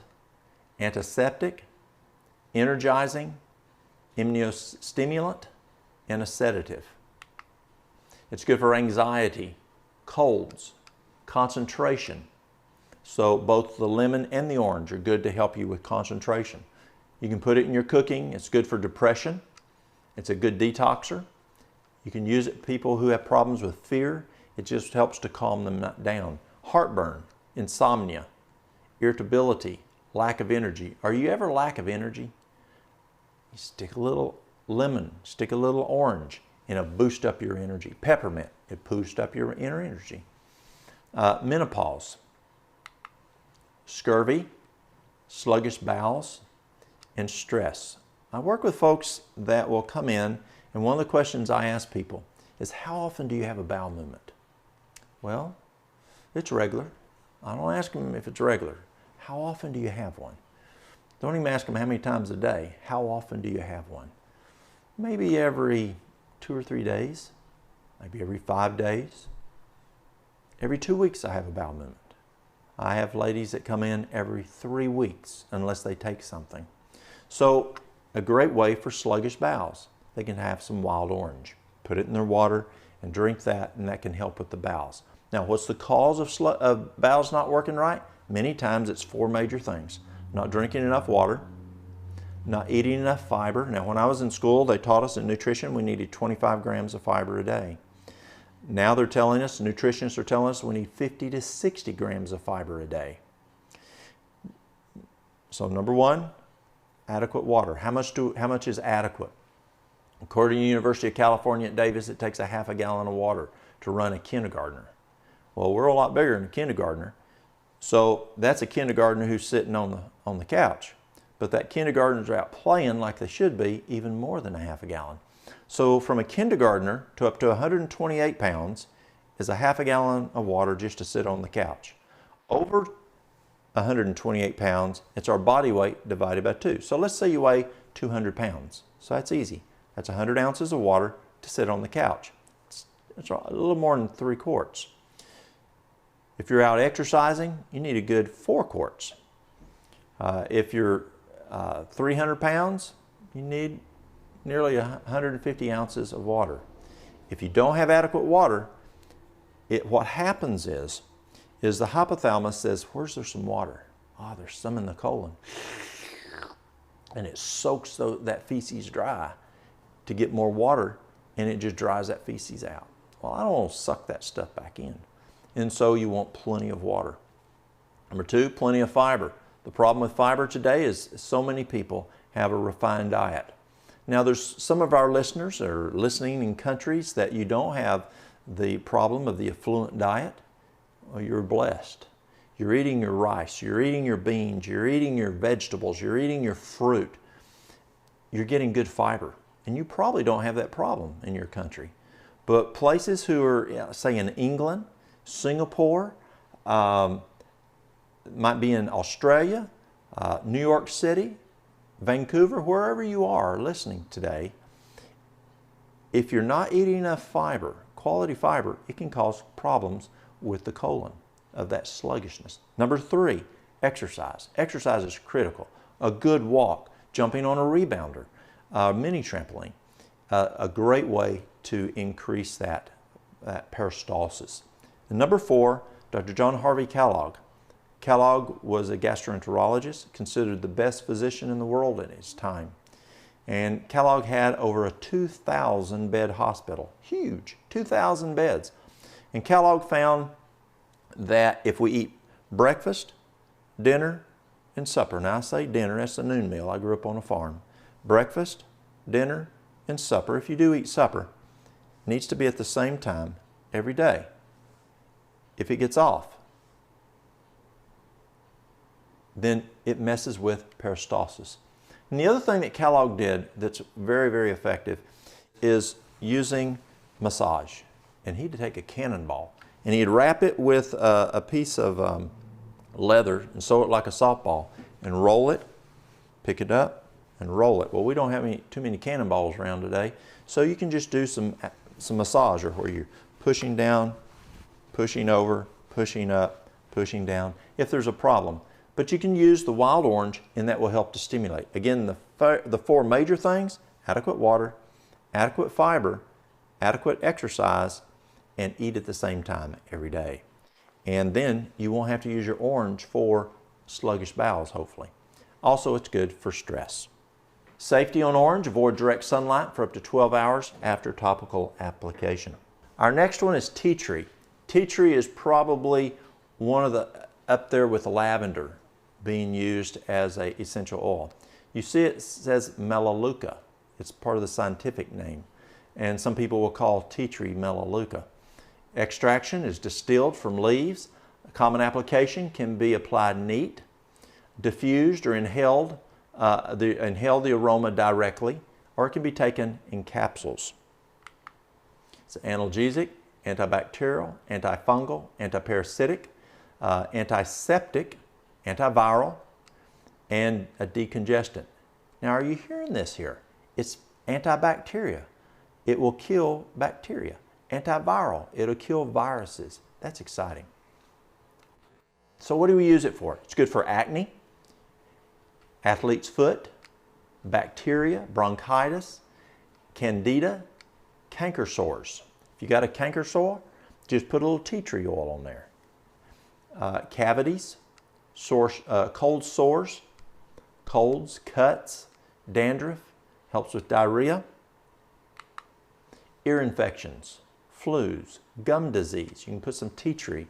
antiseptic, energizing, immunostimulant, and a sedative. It's good for anxiety, colds, concentration. So both the lemon and the orange are good to help you with concentration. You can put it in your cooking. It's good for depression. It's a good detoxer. You can use it for people who have problems with fear. It just helps to calm them down. Heartburn, insomnia, irritability, lack of energy. Are you ever lack of energy? You stick a little lemon, stick a little orange, and it'll boost up your energy. Peppermint, it boosts up your inner energy. Menopause, scurvy, sluggish bowels, and stress. I work with folks that will come in, and one of the questions I ask people is, how often do you have a bowel movement? Well, it's regular. I don't ask them if it's regular. How often do you have one? Don't even ask them how many times a day. How often do you have one? Maybe every 2 or 3 days, maybe every 5 days. Every 2 weeks I have a bowel movement. I have ladies that come in every 3 weeks unless they take something. So a great way for sluggish bowels, they can have some wild orange. Put it in their water and drink that, and that can help with the bowels. Now, what's the cause of bowels not working right? Many times it's 4 major things. Not drinking enough water, not eating enough fiber. Now, when I was in school, they taught us in nutrition we needed 25 grams of fiber a day. Now they're telling us, nutritionists are telling us we need 50 to 60 grams of fiber a day. So number one, adequate water. How much is adequate? According to the University of California at Davis, it takes a half a gallon of water to run a kindergartner. Well, we're a lot bigger than a kindergartner. So that's a kindergartner who's sitting on the couch. But that kindergartners are out playing like they should be, even more than a half a gallon. So from a kindergartner to up to 128 pounds is a half a gallon of water just to sit on the couch. Over 128 pounds, it's our body weight divided by 2. So let's say you weigh 200 pounds. So that's easy. That's 100 ounces of water to sit on the couch. It's a little more than 3 quarts. If you're out exercising, you need a good 4 quarts. If you're 300 pounds, you need nearly 150 ounces of water. If you don't have adequate water, what happens is the hypothalamus says, where's there some water? Oh, there's some in the colon. And it soaks that feces dry to get more water, and it just dries that feces out. Well, I don't want to suck that stuff back in. And so you want plenty of water. Number 2, plenty of fiber. The problem with fiber today is so many people have a refined diet. Now, there's some of our listeners that are listening in countries that you don't have the problem of the affluent diet. Well, you're blessed. You're eating your rice, you're eating your beans, you're eating your vegetables, you're eating your fruit. You're getting good fiber. And you probably don't have that problem in your country. But places who are, say, in England, Singapore, might be in Australia, New York City, Vancouver, wherever you are listening today, if you're not eating enough fiber, quality fiber, it can cause problems with the colon of that sluggishness. Number 3, exercise. Exercise is critical. A good walk, jumping on a rebounder, mini trampoline, a great way to increase that peristalsis. And number 4, Dr. John Harvey Kellogg. Kellogg was a gastroenterologist, considered the best physician in the world at his time. And Kellogg had over a 2,000 bed hospital, huge, 2,000 beds. And Kellogg found that if we eat breakfast, dinner, and supper, now I say dinner, that's the noon meal, I grew up on a farm. Breakfast, dinner, and supper, if you do eat supper, needs to be at the same time every day. If it gets off, then it messes with peristalsis. And the other thing that Kellogg did that's very, very effective is using massage. And he'd take a cannonball and he'd wrap it with a piece of leather and sew it like a softball and roll it, pick it up, and roll it. Well, we don't have too many cannonballs around today, so you can just do some massage where you're pushing down, pushing over, pushing up, pushing down if there's a problem. But you can use the wild orange and that will help to stimulate. Again, the 4 major things: adequate water, adequate fiber, adequate exercise, and eat at the same time every day. And then you won't have to use your orange for sluggish bowels, hopefully. Also, it's good for stress. Safety on orange: avoid direct sunlight for up to 12 hours after topical application. Our next one is tea tree. Tea tree is probably one of the, up there with lavender, being used as an essential oil. You see it says Melaleuca. It's part of the scientific name. And some people will call tea tree Melaleuca. Extraction is distilled from leaves. A common application can be applied neat, diffused, or inhaled the aroma directly, or it can be taken in capsules. It's analgesic, antibacterial, antifungal, antiparasitic, antiseptic, antiviral, and a decongestant. Now, are you hearing this here? It's antibacterial. It will kill bacteria. Antiviral, it'll kill viruses. That's exciting. So what do we use it for? It's good for acne, athlete's foot, bacteria, bronchitis, candida, canker sores. If you got a canker sore, just put a little tea tree oil on there. Cavities, cold sores, colds, cuts, dandruff, helps with diarrhea, ear infections, flus, gum disease. You can put some tea tree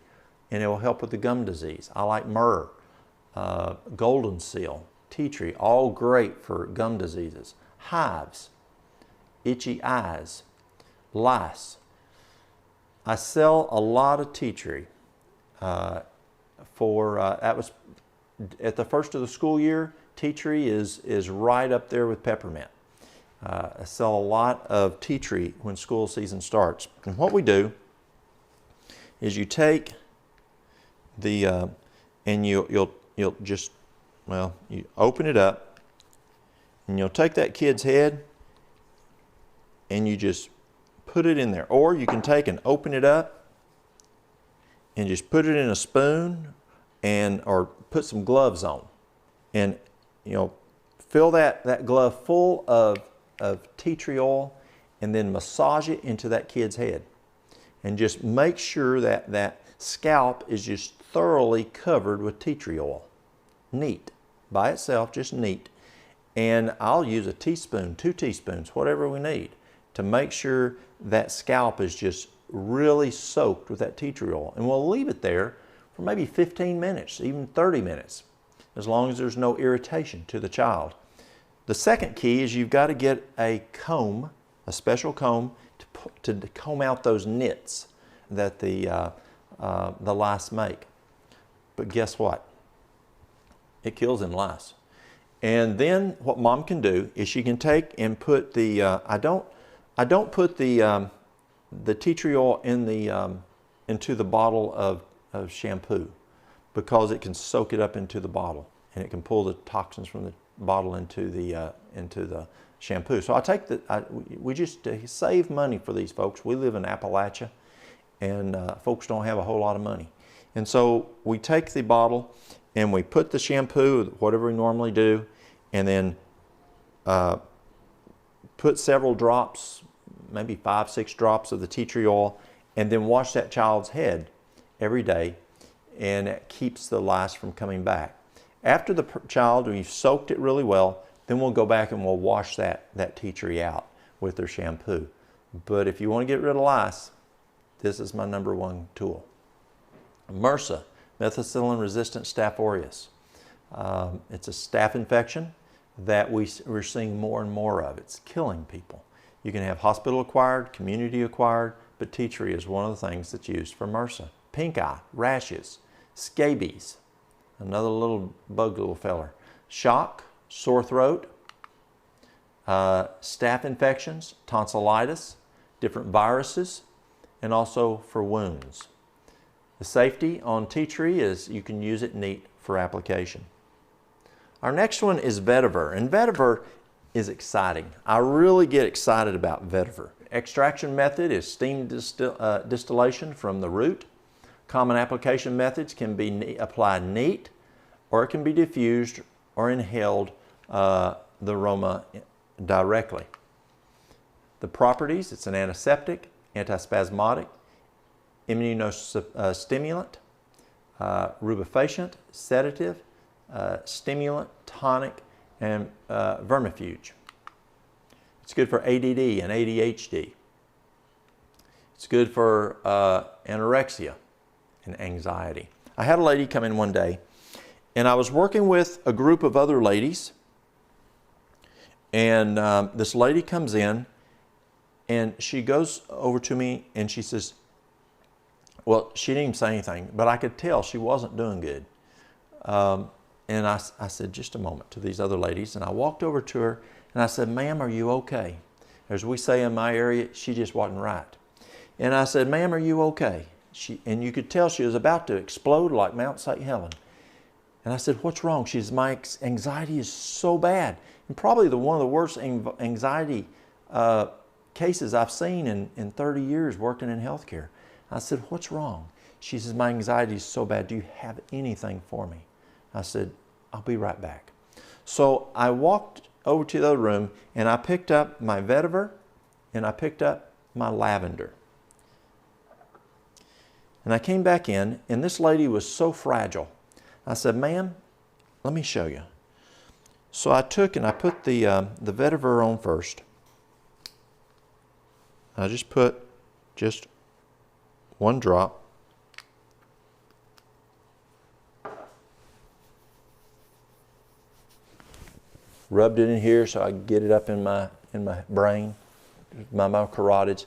and it will help with the gum disease. I like myrrh, golden seal, tea tree, all great for gum diseases. Hives, itchy eyes, lice. I sell a lot of tea tree. That was at the first of the school year. Tea tree is right up there with peppermint. I sell a lot of tea tree when school season starts. And what we do is you take the and you'll just, well, you open it up and you'll take that kid's head and you just put it in there. Or you can take and open it up and just put it in a spoon or put some gloves on. And fill that glove full of tea tree oil and then massage it into that kid's head. And just make sure that scalp is just thoroughly covered with tea tree oil. Neat. By itself, just neat. And I'll use a teaspoon, 2 teaspoons, whatever we need, to make sure that scalp is just really soaked with that tea tree oil. And we'll leave it there for maybe 15 minutes, even 30 minutes, as long as there's no irritation to the child. The second key is you've got to get a comb, a special comb, to comb out those nits that the lice make. But guess what? It kills them lice. And then what mom can do is she can take and put the, I don't put the the tea tree oil in into the bottle of shampoo, because it can soak it up into the bottle and it can pull the toxins from the bottle into the shampoo. So we just save money for these folks. We live in Appalachia, and folks don't have a whole lot of money. And so we take the bottle and we put the shampoo, whatever we normally do, and then put several drops, maybe 5, 6 drops of the tea tree oil, and then wash that child's head every day, and it keeps the lice from coming back. After the child, we've soaked it really well, then we'll go back and we'll wash that tea tree out with their shampoo. But if you want to get rid of lice, this is my #1 tool. MRSA, methicillin-resistant Staph aureus. It's a staph infection that we're seeing more and more of. It's killing people. You can have hospital-acquired, community-acquired, but tea tree is one of the things that's used for MRSA. Pink eye, rashes, scabies, another little feller. Shock, sore throat, staph infections, tonsillitis, different viruses, and also for wounds. The safety on tea tree is you can use it neat for application. Our next one is vetiver, and vetiver is exciting. I really get excited about vetiver. Extraction method is steam distillation from the root. Common application methods can be applied neat, or it can be diffused or inhaled the aroma directly. The properties: it's an antiseptic, antispasmodic, immunostimulant, rubefacient, sedative, stimulant, tonic, and vermifuge. It's good for ADD and ADHD. It's good for anorexia and anxiety. I had a lady come in one day, and I was working with a group of other ladies, and this lady comes in, and she goes over to me and she says, well, she didn't even say anything, but I could tell she wasn't doing good. And I said, just a moment, to these other ladies, and I walked over to her and I said, ma'am, are you okay? As we say in my area, she just wasn't right. And I said, ma'am, are you okay? And you could tell she was about to explode like Mount St. Helen. And I said, what's wrong? She says, my anxiety is so bad, and probably one of the worst anxiety cases I've seen in 30 years working in healthcare. I said, what's wrong? She says, my anxiety is so bad. Do you have anything for me? I said, I'll be right back. So I walked over to the other room, and I picked up my vetiver, and I picked up my lavender. And I came back in, and this lady was so fragile. I said, ma'am, let me show you. So I took and I put the vetiver on first. I just put just 1 drop. Rubbed it in here so I could get it up in my brain, my carotids.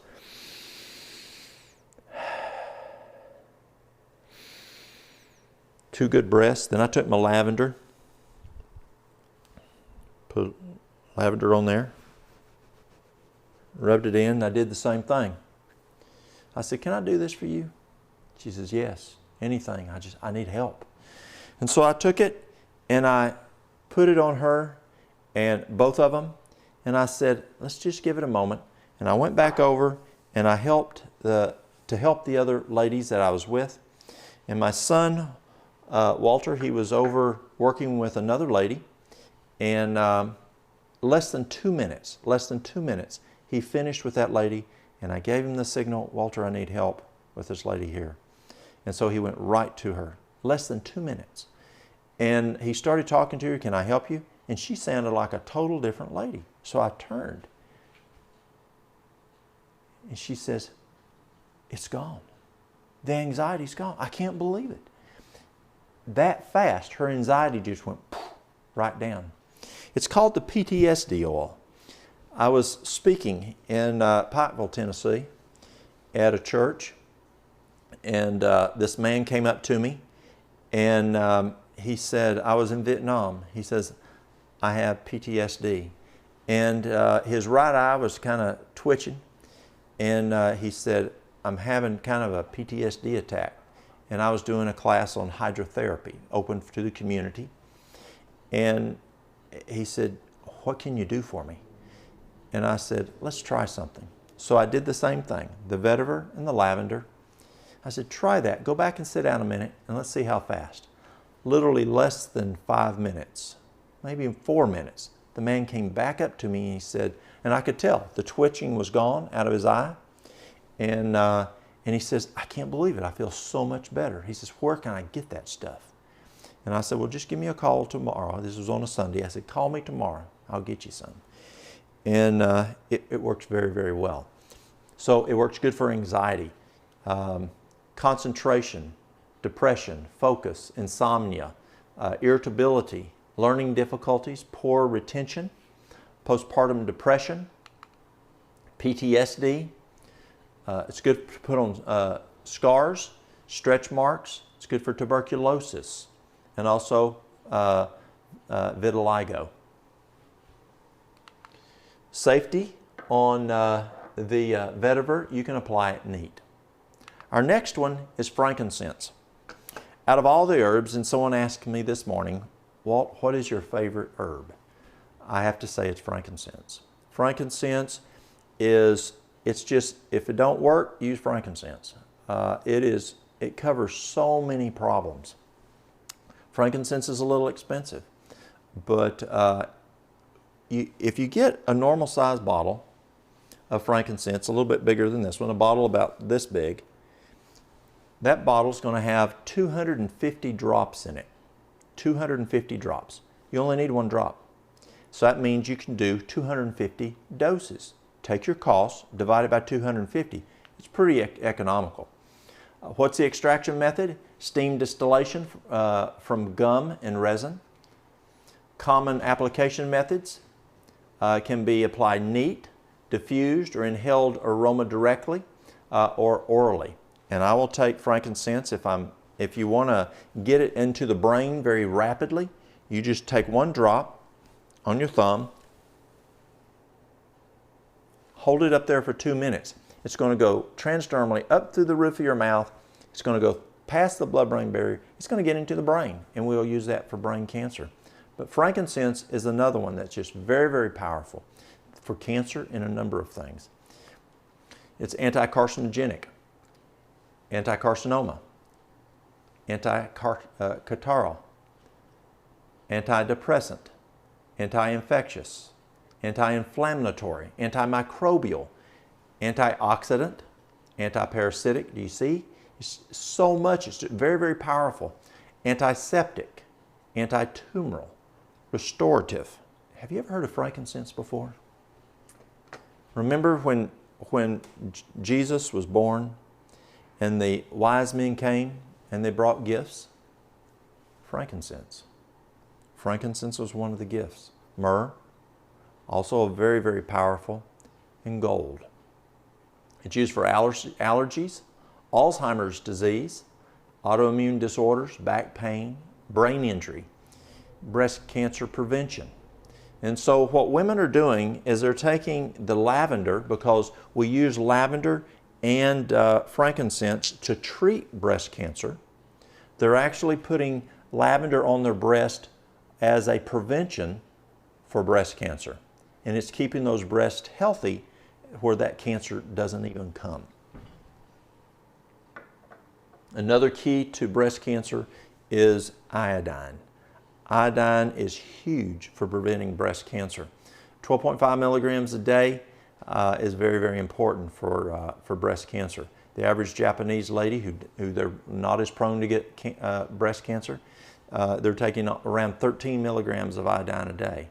Two good breaths. Then I took my lavender, put lavender on there, rubbed it in. I did the same thing. I said, can I do this for you? She says, yes, anything. I need help. And so I took it and I put it on her and both of them. And I said, let's just give it a moment. And I went back over and I helped to help the other ladies that I was with. And my son, Walter, he was over working with another lady, and less than 2 minutes, he finished with that lady, and I gave him the signal, Walter, I need help with this lady here. And so he went right to her, less than 2 minutes. And he started talking to her, can I help you? And she sounded like a total different lady. So I turned, and she says, it's gone. The anxiety's gone. I can't believe it. That fast, her anxiety just went right down. It's called the PTSD oil. I was speaking in Pikeville, Tennessee at a church, and this man came up to me, and he said, I was in Vietnam. He says, I have PTSD. And his right eye was kind of twitching, And he said, I'm having kind of a PTSD attack. And I was doing a class on hydrotherapy, open to the community. And he said, what can you do for me? And I said, let's try something. So I did the same thing, the vetiver and the lavender. I said, try that. Go back and sit down a minute and let's see how fast. Literally less than 5 minutes, maybe 4 minutes. The man came back up to me and he said, and I could tell the twitching was gone out of his eye. And he says, I can't believe it. I feel so much better. He says, where can I get that stuff? And I said, well, just give me a call tomorrow. This was on a Sunday. I said, call me tomorrow. I'll get you some. And it works very, very well. So it works good for anxiety, concentration, depression, focus, insomnia, irritability, learning difficulties, poor retention, postpartum depression, PTSD. It's good to put on scars, stretch marks. It's good for tuberculosis and also vitiligo. Safety on the vetiver, you can apply it neat. Our next one is frankincense. Out of all the herbs, and someone asked me this morning, Walt, what is your favorite herb? I have to say it's frankincense. Frankincense is, it's just, if it don't work, use frankincense. It covers so many problems. Frankincense is a little expensive, but if you get a normal size bottle of frankincense, a little bit bigger than this one, a bottle about this big, that bottle's going to have 250 drops in it. 250 drops. You only need 1 drop. So that means you can do 250 doses. Take your cost, divide it by 250. It's pretty economical. What's the extraction method? Steam distillation from gum and resin. Common application methods can be applied neat, diffused, or inhaled aroma directly, or orally. And I will take frankincense if you want to get it into the brain very rapidly. You just take 1 drop on your thumb, hold it up there for 2 minutes. It's going to go transdermally up through the roof of your mouth. It's going to go past the blood-brain barrier. It's going to get into the brain, and we'll use that for brain cancer. But frankincense is another one that's just very, very powerful for cancer in a number of things. It's anti-carcinogenic, anti-carcinoma, anti-catarrhal, antidepressant, anti-infectious, anti-inflammatory, antimicrobial, antioxidant, antiparasitic. Do you see? It's so much. It's very, very powerful. Antiseptic, antitumoral, restorative. Have you ever heard of frankincense before? Remember when Jesus was born and the wise men came and they brought gifts? Frankincense. Frankincense was one of the gifts. Myrrh, also very, very powerful, and gold. It's used for allergies, Alzheimer's disease, autoimmune disorders, back pain, brain injury, breast cancer prevention. And so what women are doing is they're taking the lavender, because we use lavender and frankincense to treat breast cancer. They're actually putting lavender on their breast as a prevention for breast cancer. And it's keeping those breasts healthy where that cancer doesn't even come. Another key to breast cancer is iodine. Iodine is huge for preventing breast cancer. 12.5 milligrams a day is very, very important for breast cancer. The average Japanese lady who they're not as prone to get breast cancer, they're taking around 13 milligrams of iodine a day.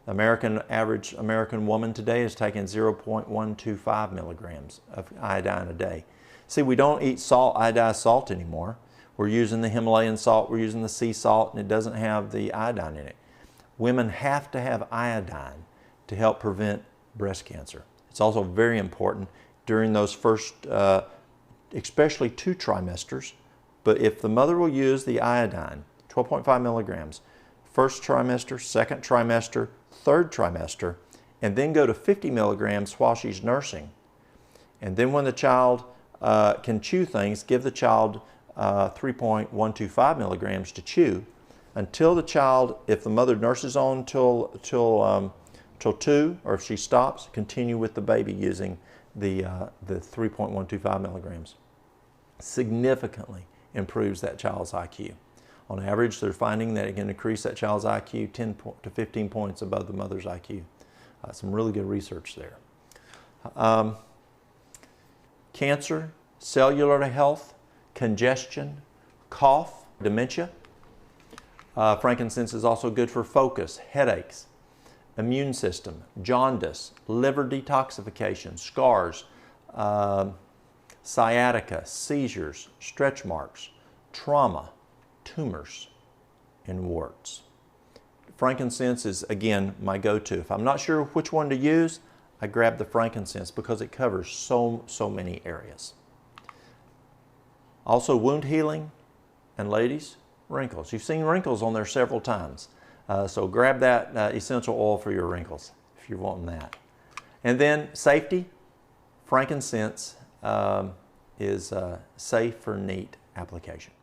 Average American woman today is taking 0.125 milligrams of iodine a day. See, we don't eat iodized salt anymore. We're using the Himalayan salt, we're using the sea salt, and it doesn't have the iodine in it. Women have to have iodine to help prevent breast cancer. It's also very important during those first, especially 2 trimesters. But if the mother will use the iodine, 12.5 milligrams, first trimester, second trimester, third trimester, and then go to 50 milligrams while she's nursing, And then when the child can chew things, give the child 3.125 milligrams to chew until the child, if the mother nurses on till 2, or if she stops, continue with the baby using the 3.125 milligrams. Significantly improves that child's IQ. On average, they're finding that it can increase that child's IQ 10 to 15 points above the mother's IQ. Some really good research there. Cancer, cellular health, congestion, cough, dementia. Frankincense is also good for focus, headaches, immune system, jaundice, liver detoxification, scars, sciatica, seizures, stretch marks, trauma, tumors, and warts. Frankincense is, again, my go-to. If I'm not sure which one to use, I grab the frankincense because it covers so many areas. Also, wound healing, and ladies, wrinkles. You've seen wrinkles on there several times. So grab that essential oil for your wrinkles if you're wanting that. And then safety, frankincense is safe for neat application.